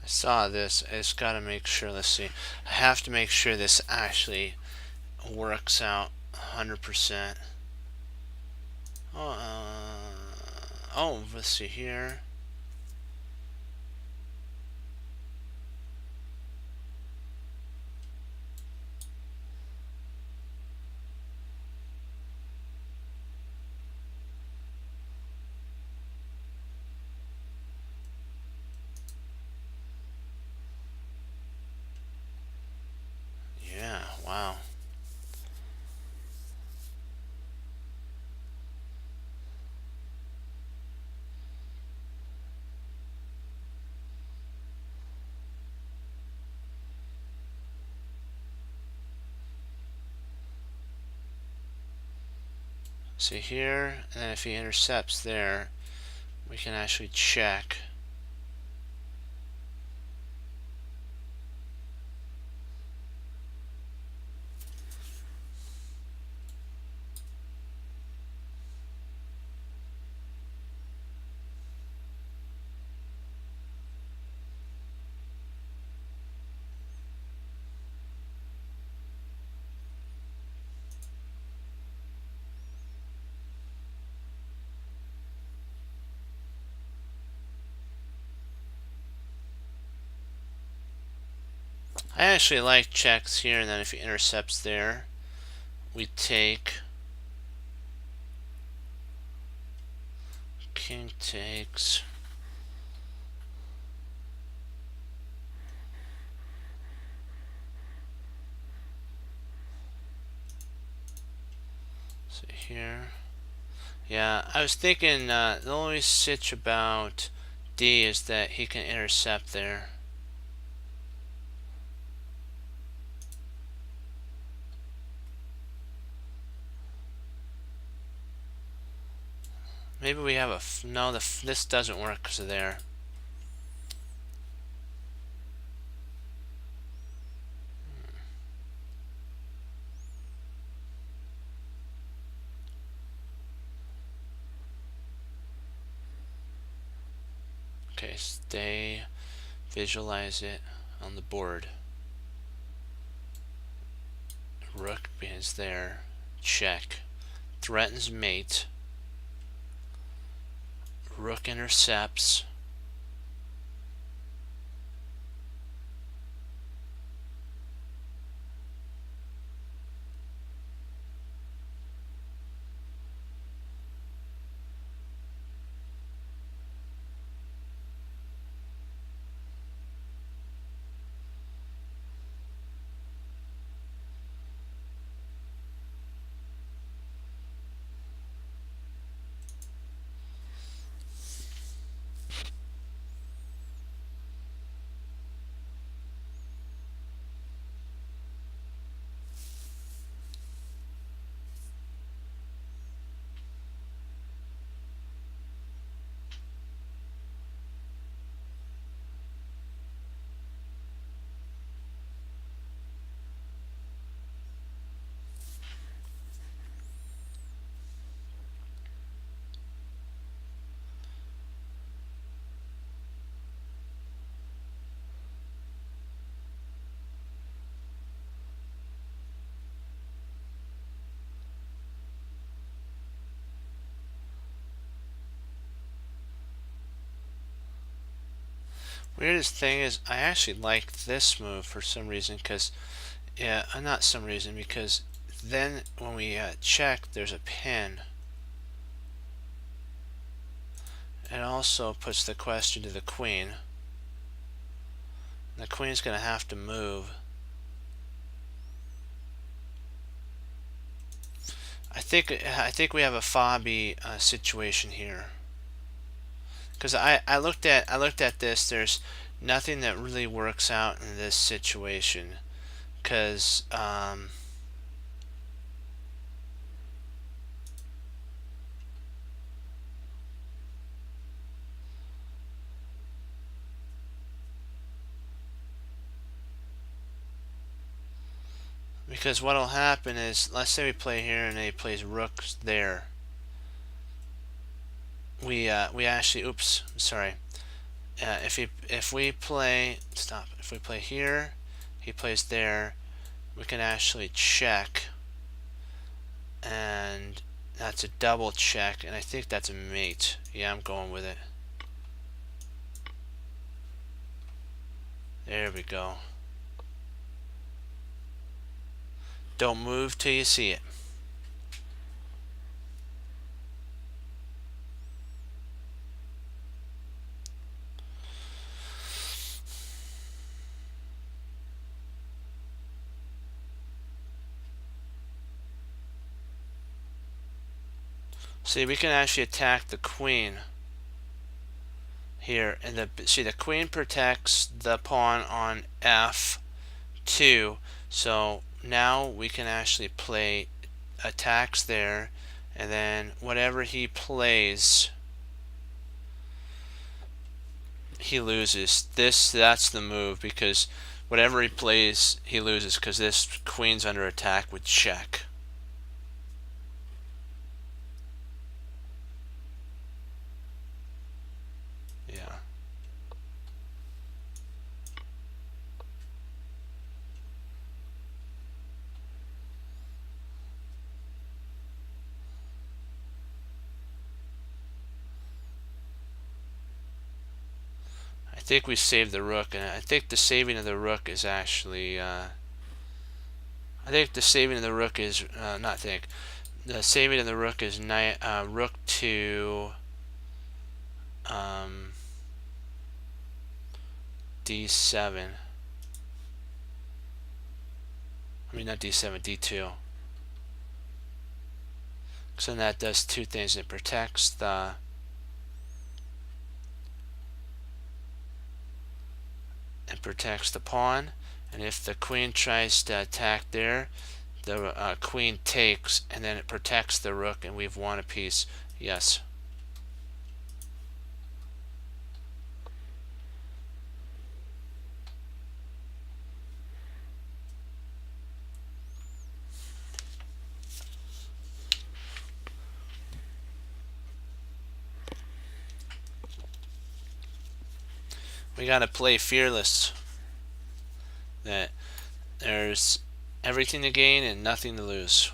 I saw this. I just gotta make sure. Let's see. I have to make sure this actually works out 100%. Oh, let's see here. Yeah, wow. See here, and then if he intercepts there, we can actually check. I actually like checks here, and then if he intercepts there, we take. King takes. See here. Yeah, I was thinking the only sitch about D is that he can intercept there. Maybe we have a no. This doesn't work because of there. Okay, stay. Visualize it on the board. Rook is there. Check. Threatens mate. Rook intercepts. Weirdest thing is I actually like this move for some reason because, yeah, not some reason, because then when we check, there's a pin. It also puts the question to the queen. The queen's going to have to move. I think we have a Fabi situation here. Because I looked at this. There's nothing that really works out in this situation. Because what'll happen is, let's say we play here and he plays rooks there. We actually, oops, sorry. If we play here, he plays there. We can actually check. and that's a double check, and I think that's a mate. Yeah, I'm going with it. There we go. Don't move till you see it. See, we can actually attack the queen here, and the queen protects the pawn on f2. So now we can actually play attacks there, and then whatever he plays, he loses. That's the move, because whatever he plays, he loses, because this queen's under attack with check. Yeah. I think we saved the rook, and I think the saving of the rook is actually I think the saving of the rook is the saving of the rook is rook to d7. I mean, not d7, d2. So that does two things. It protects the pawn, and if the queen tries to attack there, the queen takes, and then it protects the rook, and we've won a piece. Yes. We gotta play fearless. That there's everything to gain and nothing to lose.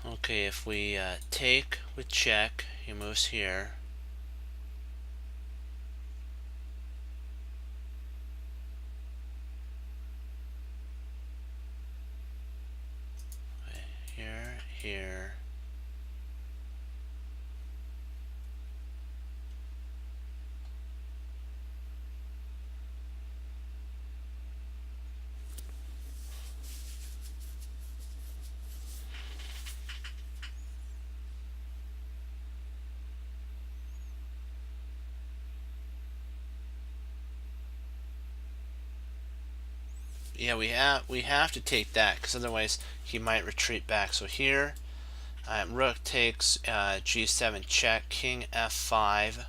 Okay, if we take with check, he moves here. Here, here. Yeah, we have to take that, because otherwise he might retreat back. So here, rook takes g7 check, king f5.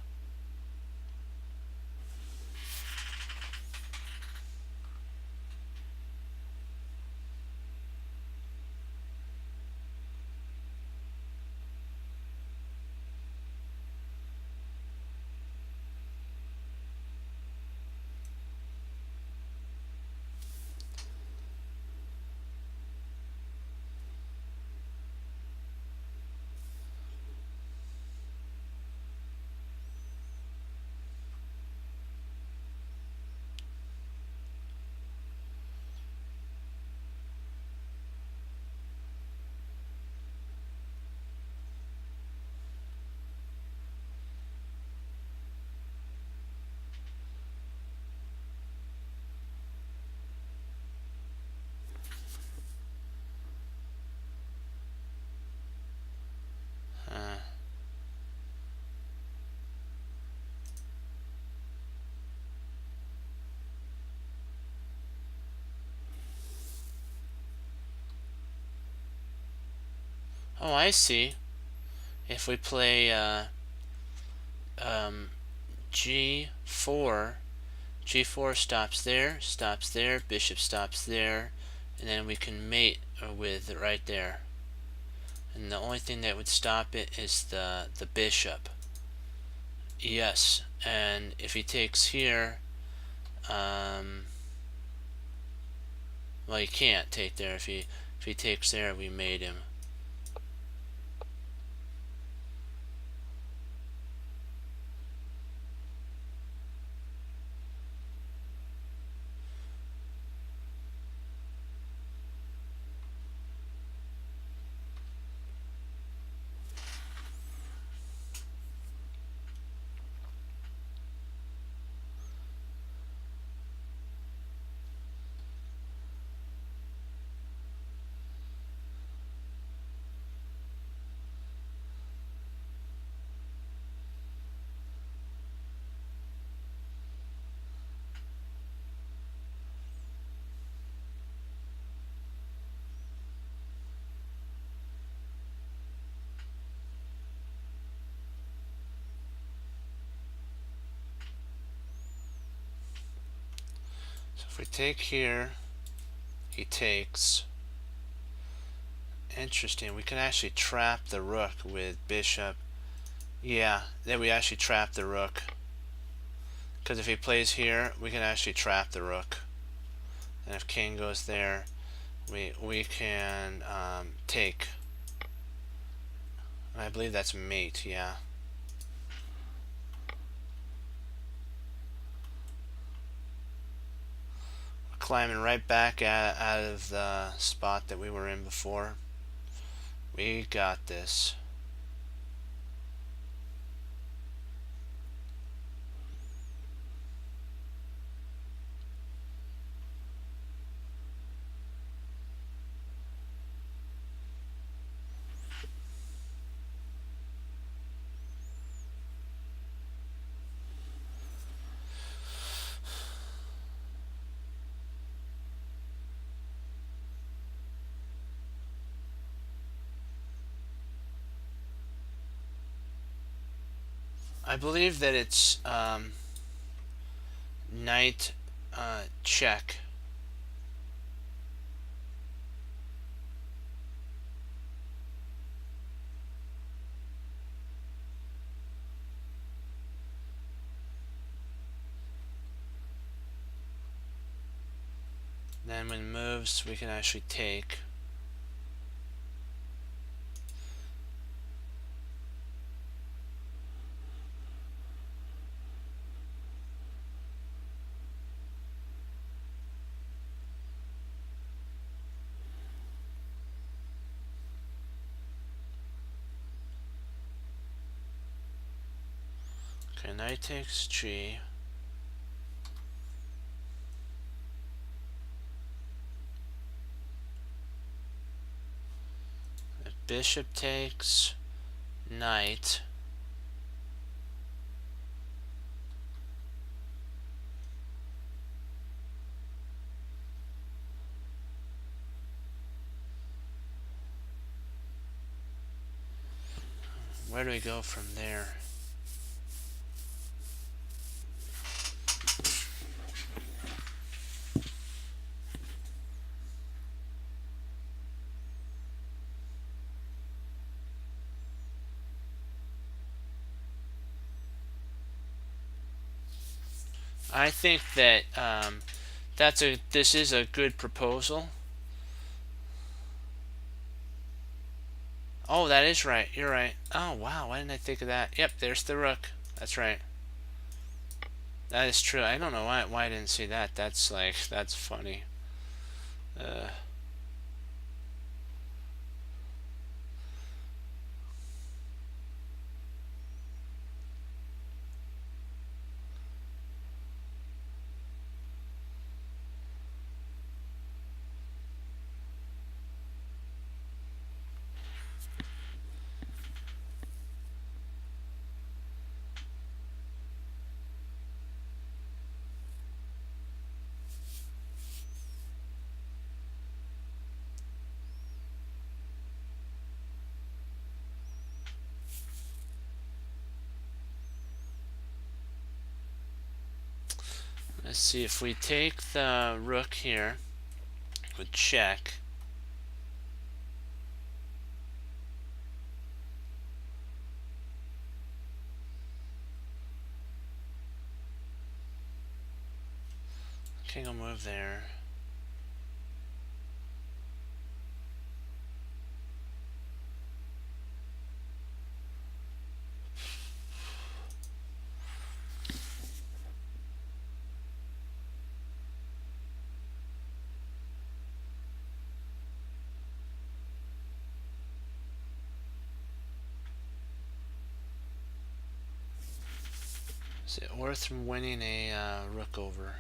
Oh, I see. If we play G4, G4 stops there, bishop stops there, and then we can mate with right there. And the only thing that would stop it is the bishop. Yes, and if he takes here, well, he can't take there. If he takes there, we mate him. So if we take here, he takes. Interesting. We can actually trap the rook with bishop. Yeah, then we actually trap the rook. Because if he plays here, we can actually trap the rook. And if king goes there, we can take. And I believe that's mate, yeah. We're climbing right back out of the spot that we were in before. We got this. I believe that it's knight check. Then when moves, we can actually take. Okay, knight takes G. The bishop takes knight. Where do we go from there? I think that this is a good proposal. Oh, that is right. You're right. Oh, wow. Why didn't I think of that? Yep, there's the rook. That's right. That is true. I don't know why I didn't see that. That's funny. Let's see, if we take the rook here with check, king will move there. Is it worth winning a rook over?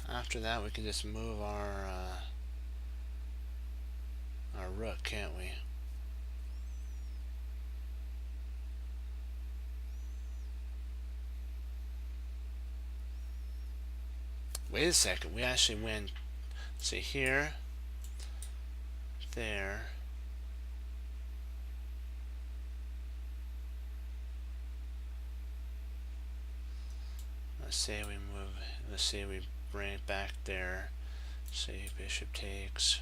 After that, we can just move our rook, can't we? Wait a second, we actually win. See here, there. Let's say we move, let's say we bring it back there. Say bishop takes.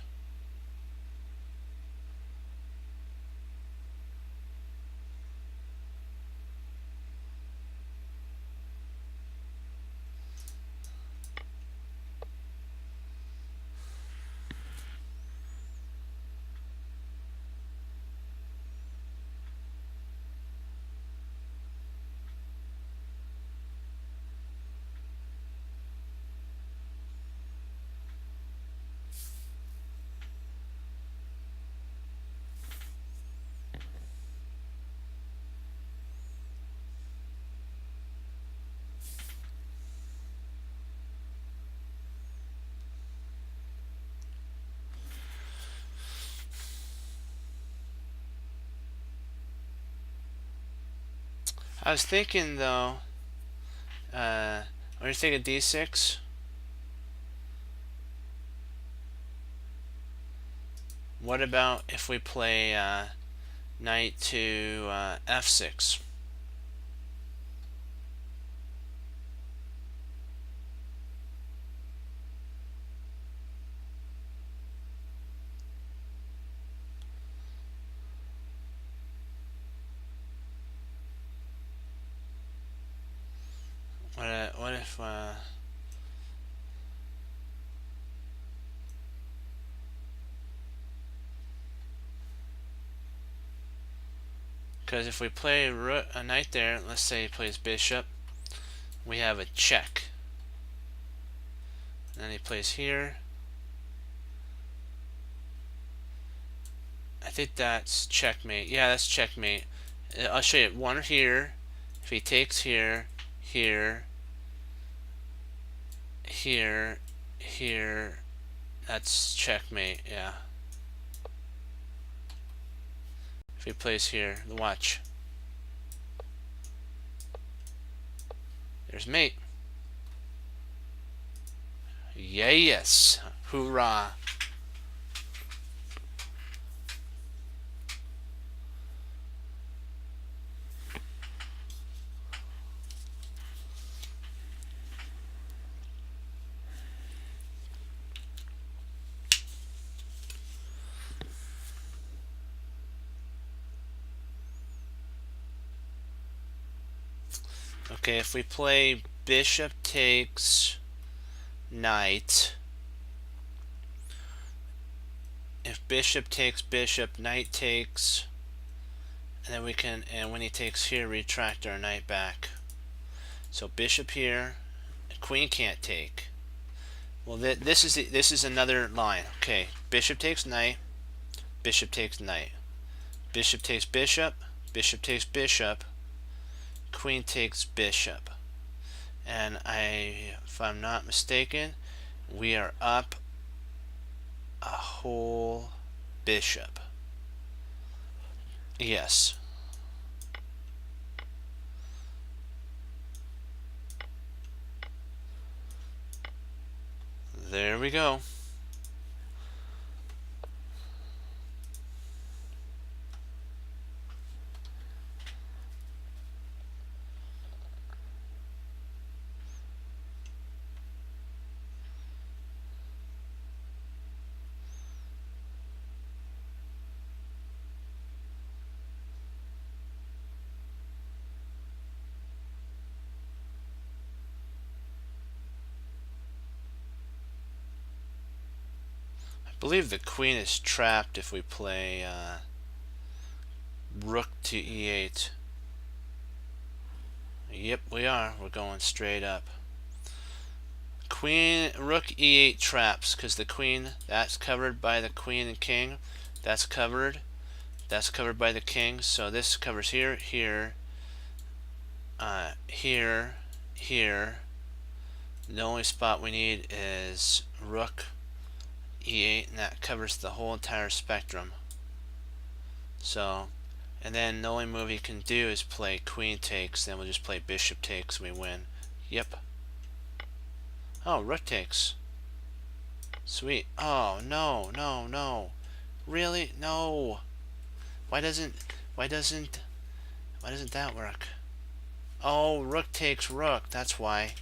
I was thinking though, are you thinking d6? What about if we play knight to f6? What if because if we play a knight there, let's say he plays bishop, we have a check. And then he plays here. I think that's checkmate. Yeah, that's checkmate. I'll show you one here. If he takes here, here, here, here, that's checkmate. Yeah. If he plays here, watch. There's mate. Yes. Hoorah. Okay, if we play bishop takes knight, if bishop takes bishop, knight takes, and then we can, and when he takes here, retract our knight back. So bishop here, queen can't take. Well, this is another line. Okay, bishop takes knight, bishop takes knight, bishop takes bishop, bishop takes bishop, queen takes bishop, and if I'm not mistaken, we are up a whole bishop. Yes. There we go. I believe the queen is trapped if we play rook to e8. Yep, we are. We're going straight up. Queen, rook e8 traps, because the queen, that's covered by the queen and king. That's covered. That's covered by the king. So this covers here, here, here, here. The only spot we need is rook e8, and that covers the whole entire spectrum. So, and then the only move he can do is play queen takes, then we'll just play bishop takes, we win. Yep. Oh, rook takes. Sweet. Oh, no, no, no. Really? No. Why doesn't that work? Oh, rook takes rook, that's why.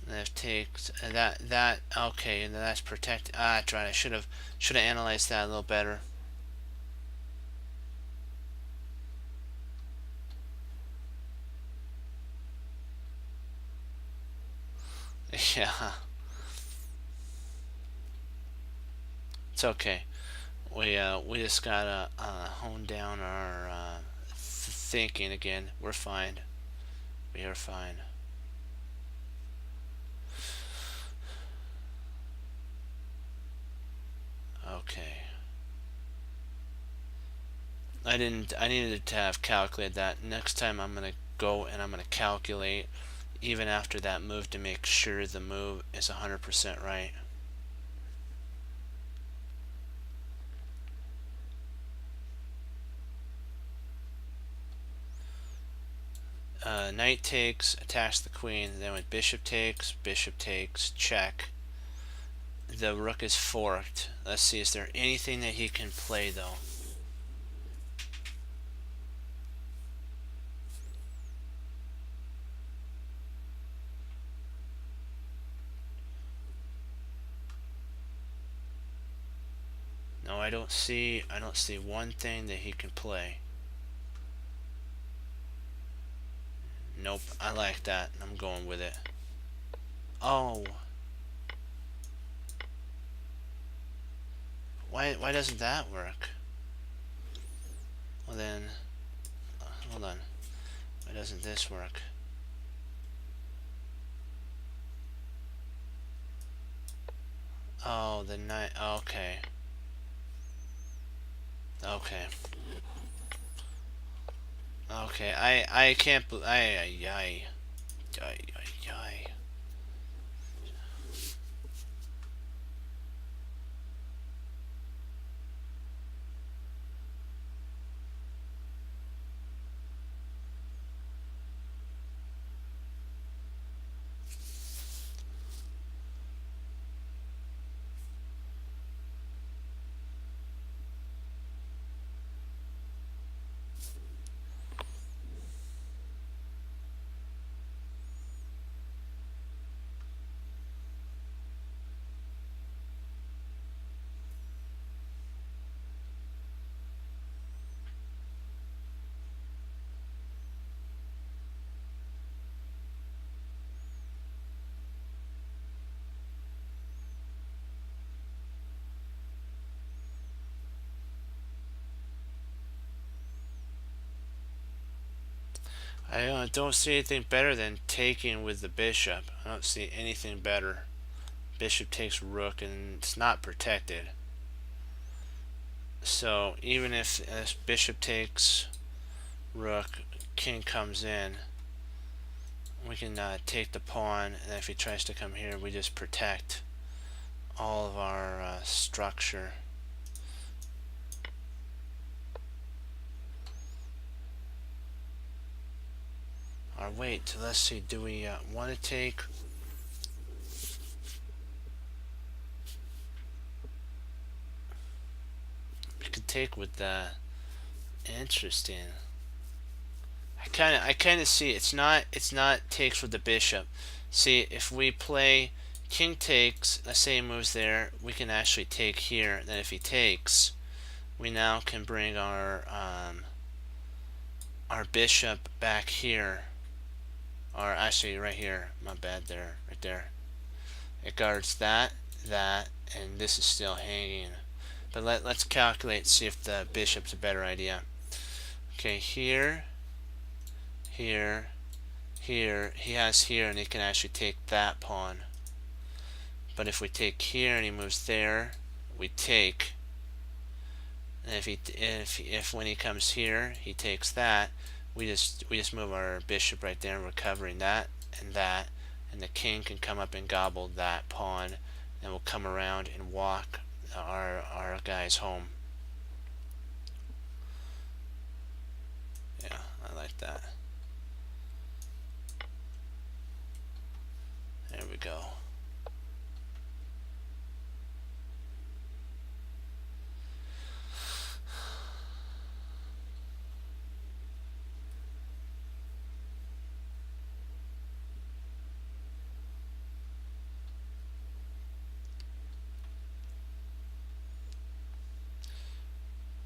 That takes that okay, and that's protect. Ah, that's right. I should have analyzed that a little better. Yeah, it's okay. We just gotta hone down our thinking again. We're fine. We are fine. Okay. I needed to have calculated that. Next time I'm gonna go and I'm gonna calculate even after that move to make sure the move is 100% right. Knight takes, attacks the queen, then with bishop takes, check. The rook is forked. Let's see, is there anything that he can play though? No, I don't see one thing that he can play. Nope, I like that. I'm going with it. Oh. Why doesn't that work? Well then, hold on. Why doesn't this work? Oh, the knight. Okay. Okay. Okay. I can't. I. I don't see anything better than taking with the bishop. I don't see anything better. Bishop takes rook and it's not protected. So even if this bishop takes rook, king comes in, we can take the pawn, and if he tries to come here, we just protect all of our structure. Or wait, let's see, do we want to take... We could take with the... Interesting. I kind of see it's not takes with the bishop. See, if we play king takes, let's say he moves there, we can actually take here. Then if he takes, we now can bring our bishop back here, or actually right here. My bad, there, right there. It guards that, and this is still hanging. But let's calculate, see if the bishop's a better idea. Okay, here, here, here, he has here, and he can actually take that pawn. But if we take here and he moves there, we take. And if when he comes here, he takes that, we just move our bishop right there, and we're covering that, and the king can come up and gobble that pawn, and we'll come around and walk our guys home. Yeah, I like that. There we go.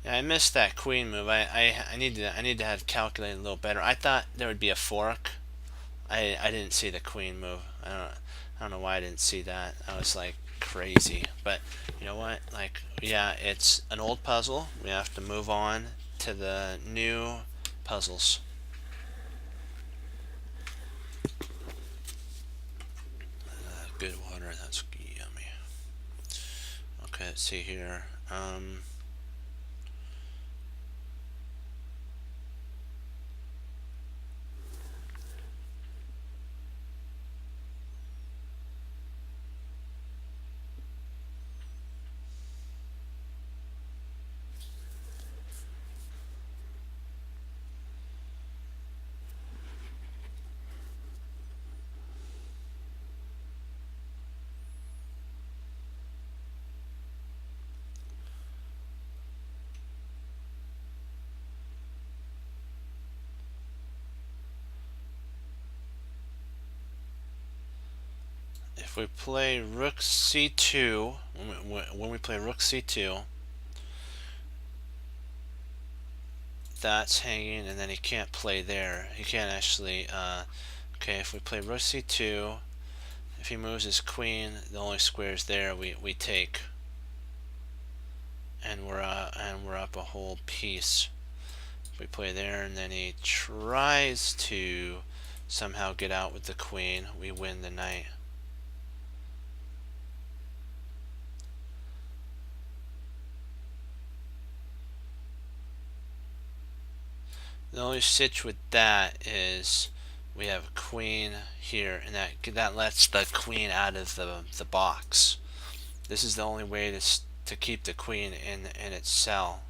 Yeah, I missed that queen move. I need to have calculated a little better. I thought there would be a fork. I didn't see the queen move. I don't know why I didn't see that. I was like crazy. But you know what? Like, yeah, it's an old puzzle. We have to move on to the new puzzles. Good water. That's yummy. Okay, let's see here. If we play rook c2, when we play rook c2, that's hanging, and then he can't play there. He can't actually. Okay, if we play rook c2, if he moves his queen, the only squares there we take, and we're up a whole piece. If we play there, and then he tries to somehow get out with the queen, we win the knight. The only stitch with that is we have a queen here, and that lets the queen out of the box. This is the only way to keep the queen in its cell,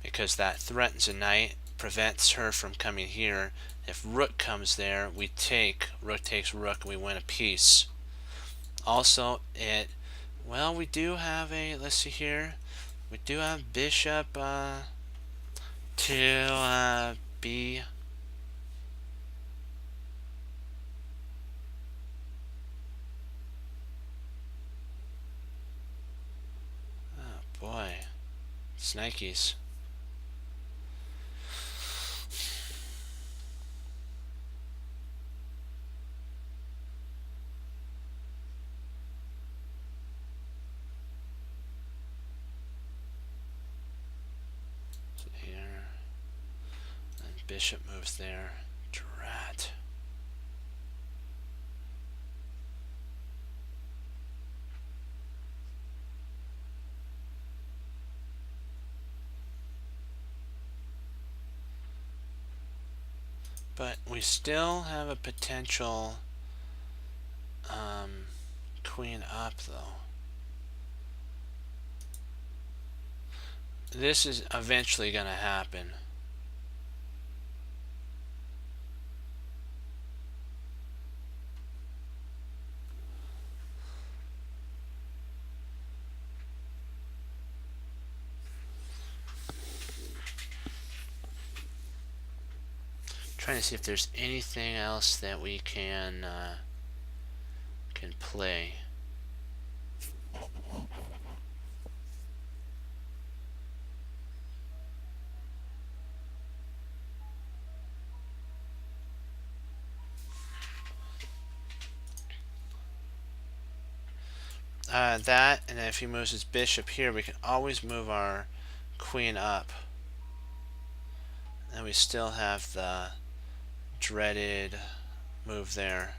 because that threatens a knight, prevents her from coming here. If rook comes there, we take. Rook takes rook, and we win a piece. Also, we do have a, let's see here, we do have bishop to B. Oh boy, Snikes. So here, and bishop moves there. Drat. But we still have a potential queen up, though. This is eventually going to happen. Trying to see if there's anything else that we can play. That, and if he moves his bishop here, we can always move our queen up. And we still have the dreaded move there.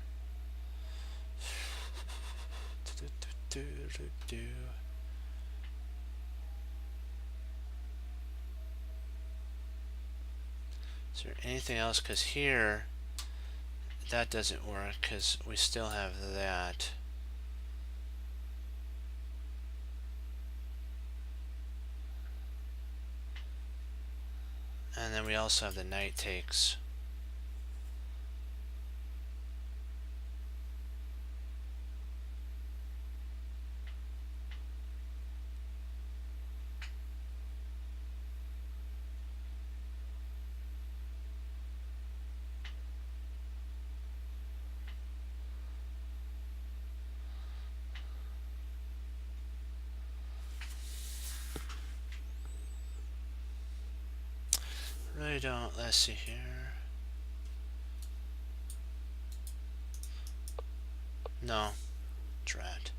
Is there anything else? Because here, that doesn't work because we still have that. And then we also have the knight takes. Really don't. Let's see here. No. Drat.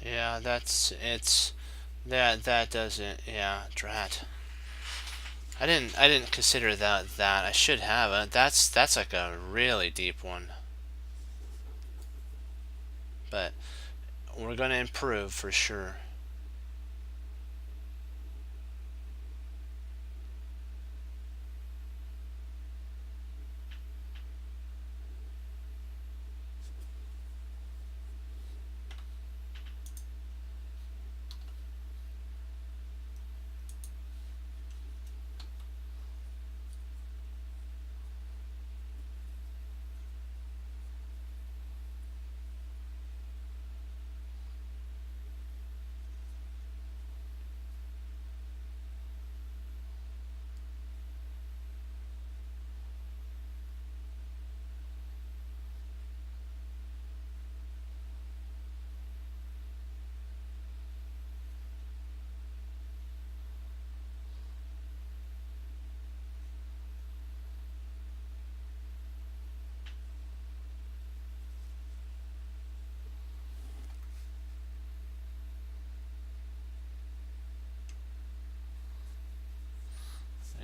Yeah, that doesn't, yeah, drat. I didn't consider that. I should have it. That's like a really deep one. But we're gonna improve for sure.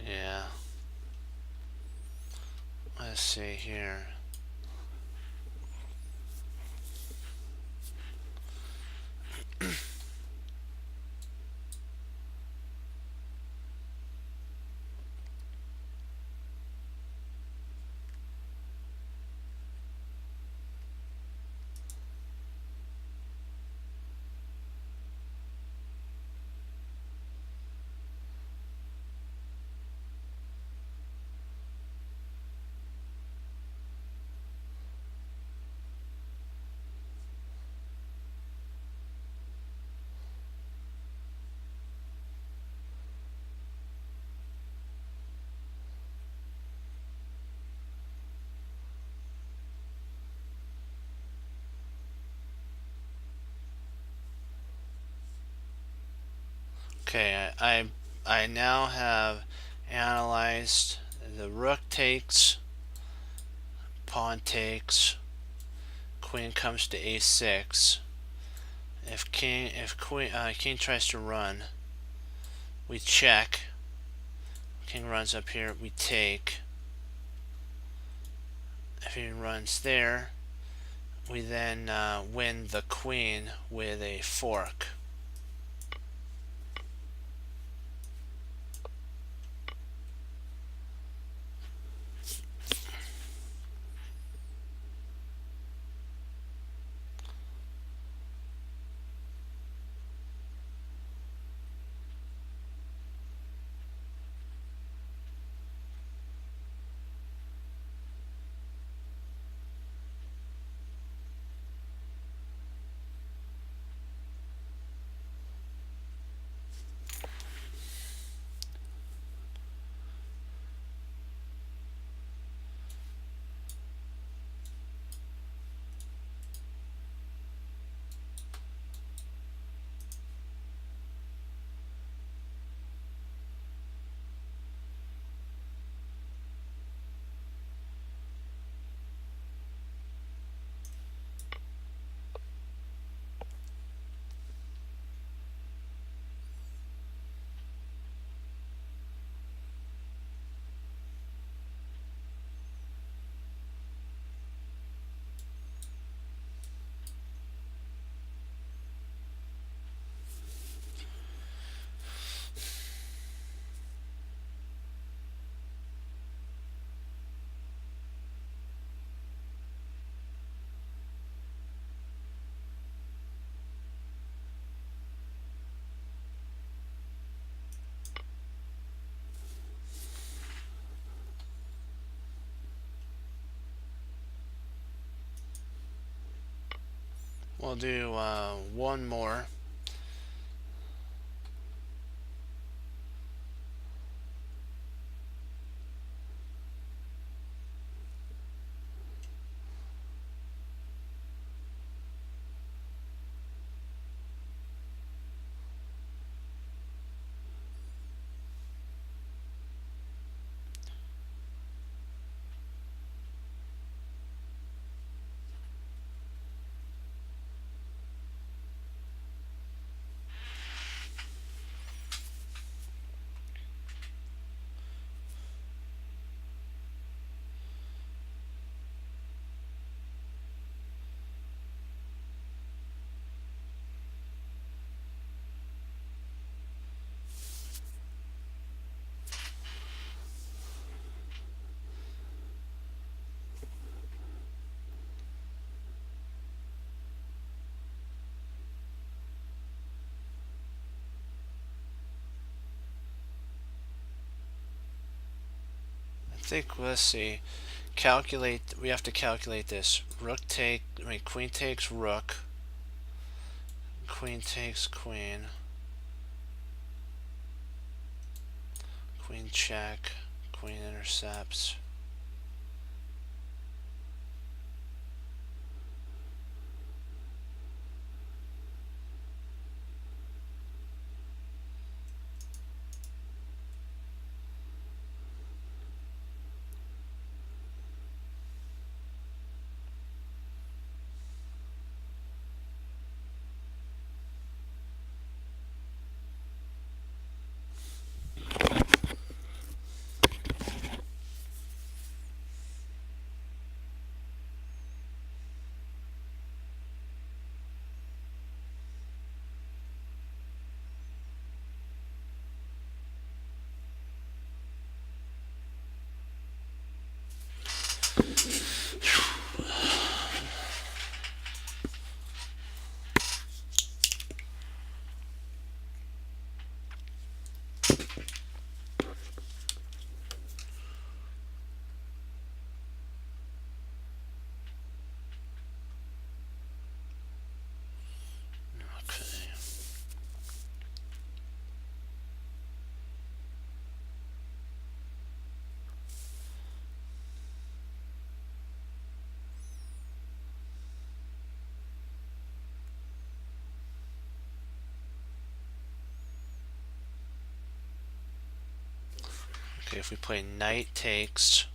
Yeah. Let's see here. Okay, I now have analyzed the rook takes, pawn takes, queen comes to a6. If king tries to run, we check. King runs up here, we take. If he runs there, we then win the queen with a fork. We'll do one more. Let's see. We have to calculate this. Queen takes rook. Queen takes queen. Queen check. Queen intercepts. Okay. Okay, if we play knight takes,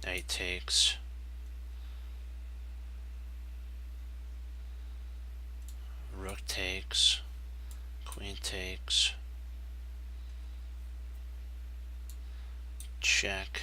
knight takes, rook takes, queen takes, check.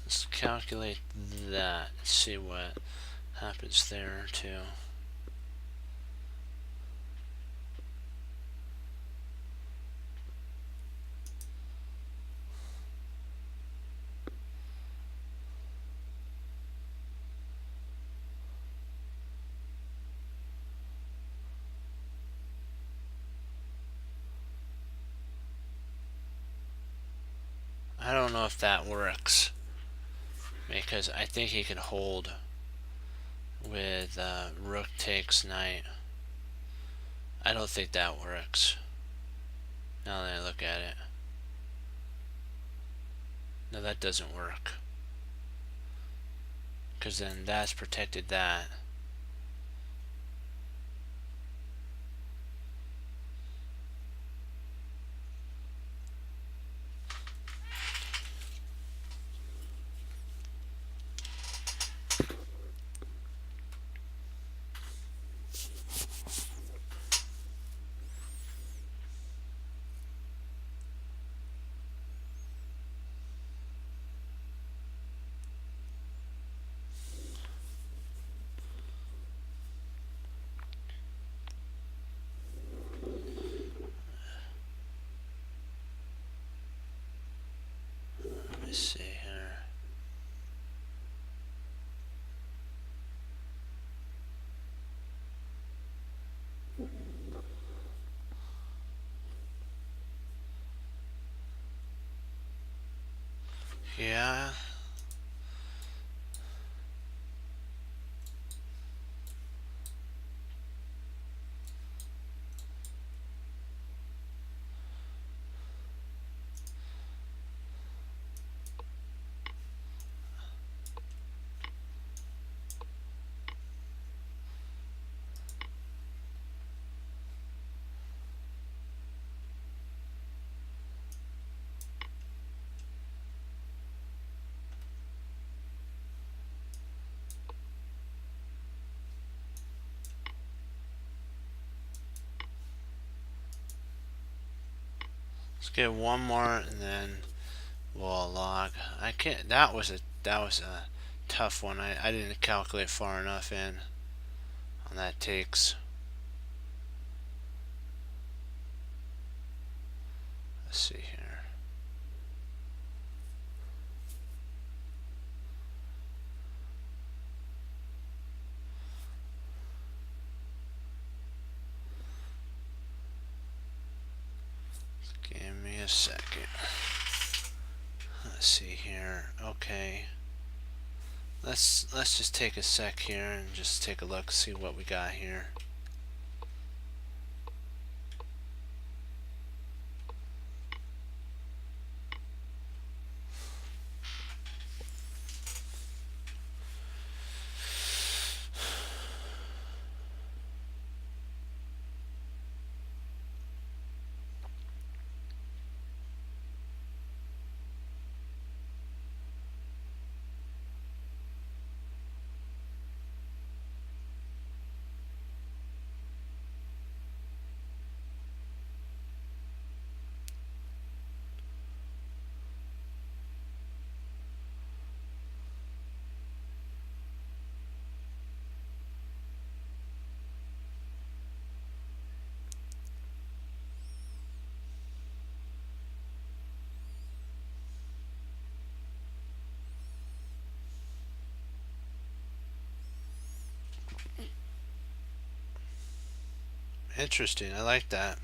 Let's calculate that, see what happens there too. I don't know if that works, because I think he can hold with rook takes knight. I don't think that works, now that I look at it. No, that doesn't work, because then that's protected that. Let me see here. Yeah. Let's get one more and then we'll log. I can't. That was a tough one. I didn't calculate far enough in on that takes. Let's see here. Give me a second. Let's see here. Okay. Let's just take a sec here and just take a look, see what we got here. Interesting. I like that.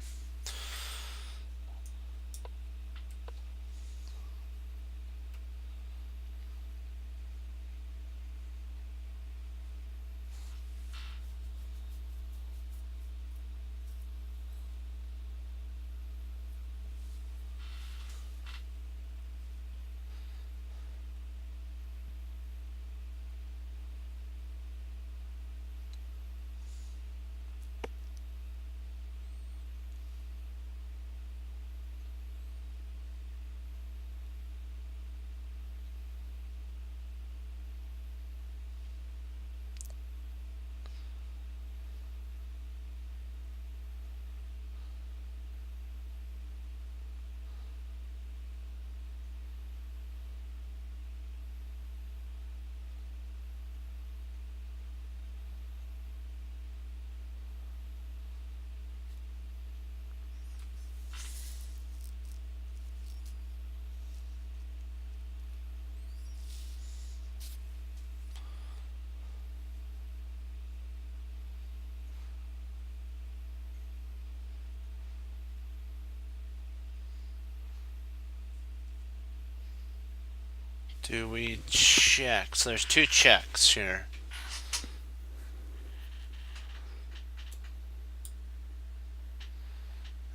Do we check? So there's two checks here.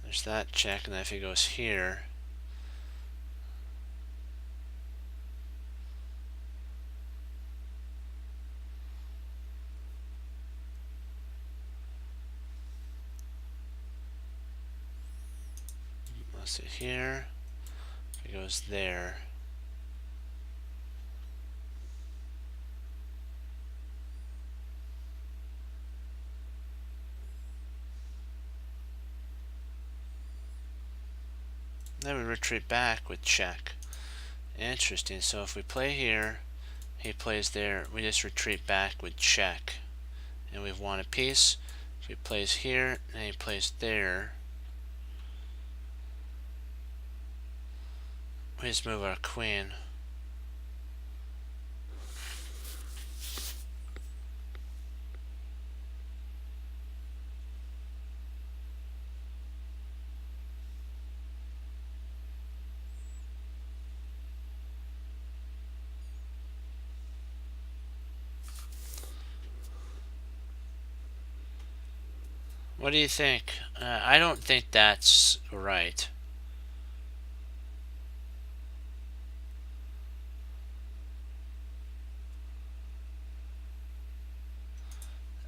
There's that check, and then if he goes here, let's see here, if he goes there. Then we retreat back with check. Interesting. So if we play here, he plays there, we just retreat back with check. And we've won a piece. If he plays here, and he plays there, we just move our queen. What do you think? I don't think that's right.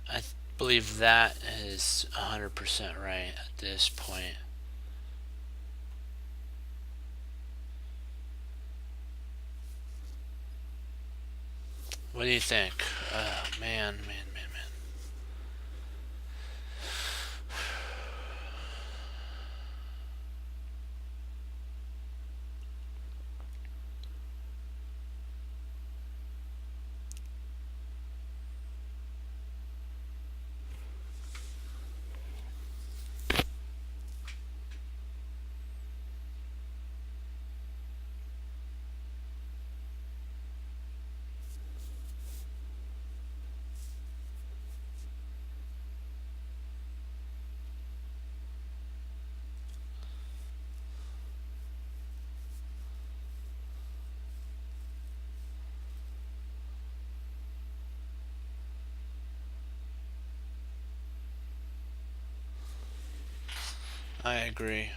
I believe that is 100% right at this point. What do you think? Man, man, man, man. I agree.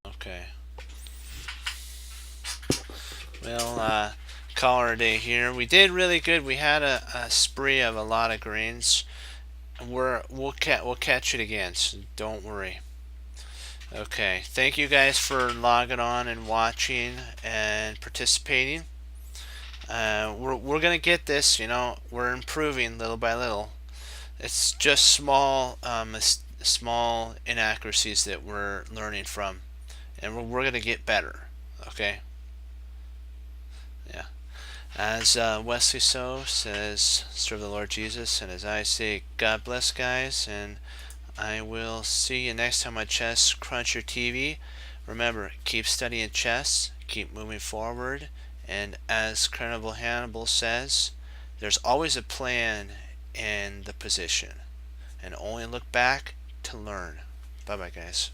Okay. Well, call our day here. We did really good. We had a spree of a lot of greens. We'll catch it again, so don't worry. Okay. Thank you guys for logging on and watching and participating. We're gonna get this. We're improving little by little. It's just small inaccuracies that we're learning from, and we're gonna get better. Okay. Yeah. As Wesley So says, serve the Lord Jesus, and as I say, God bless, guys, and I will see you next time on Chess Cruncher TV. Remember, keep studying chess, keep moving forward, and as Colonel Hannibal says, there's always a plan in the position. and only look back to learn. Bye bye, guys.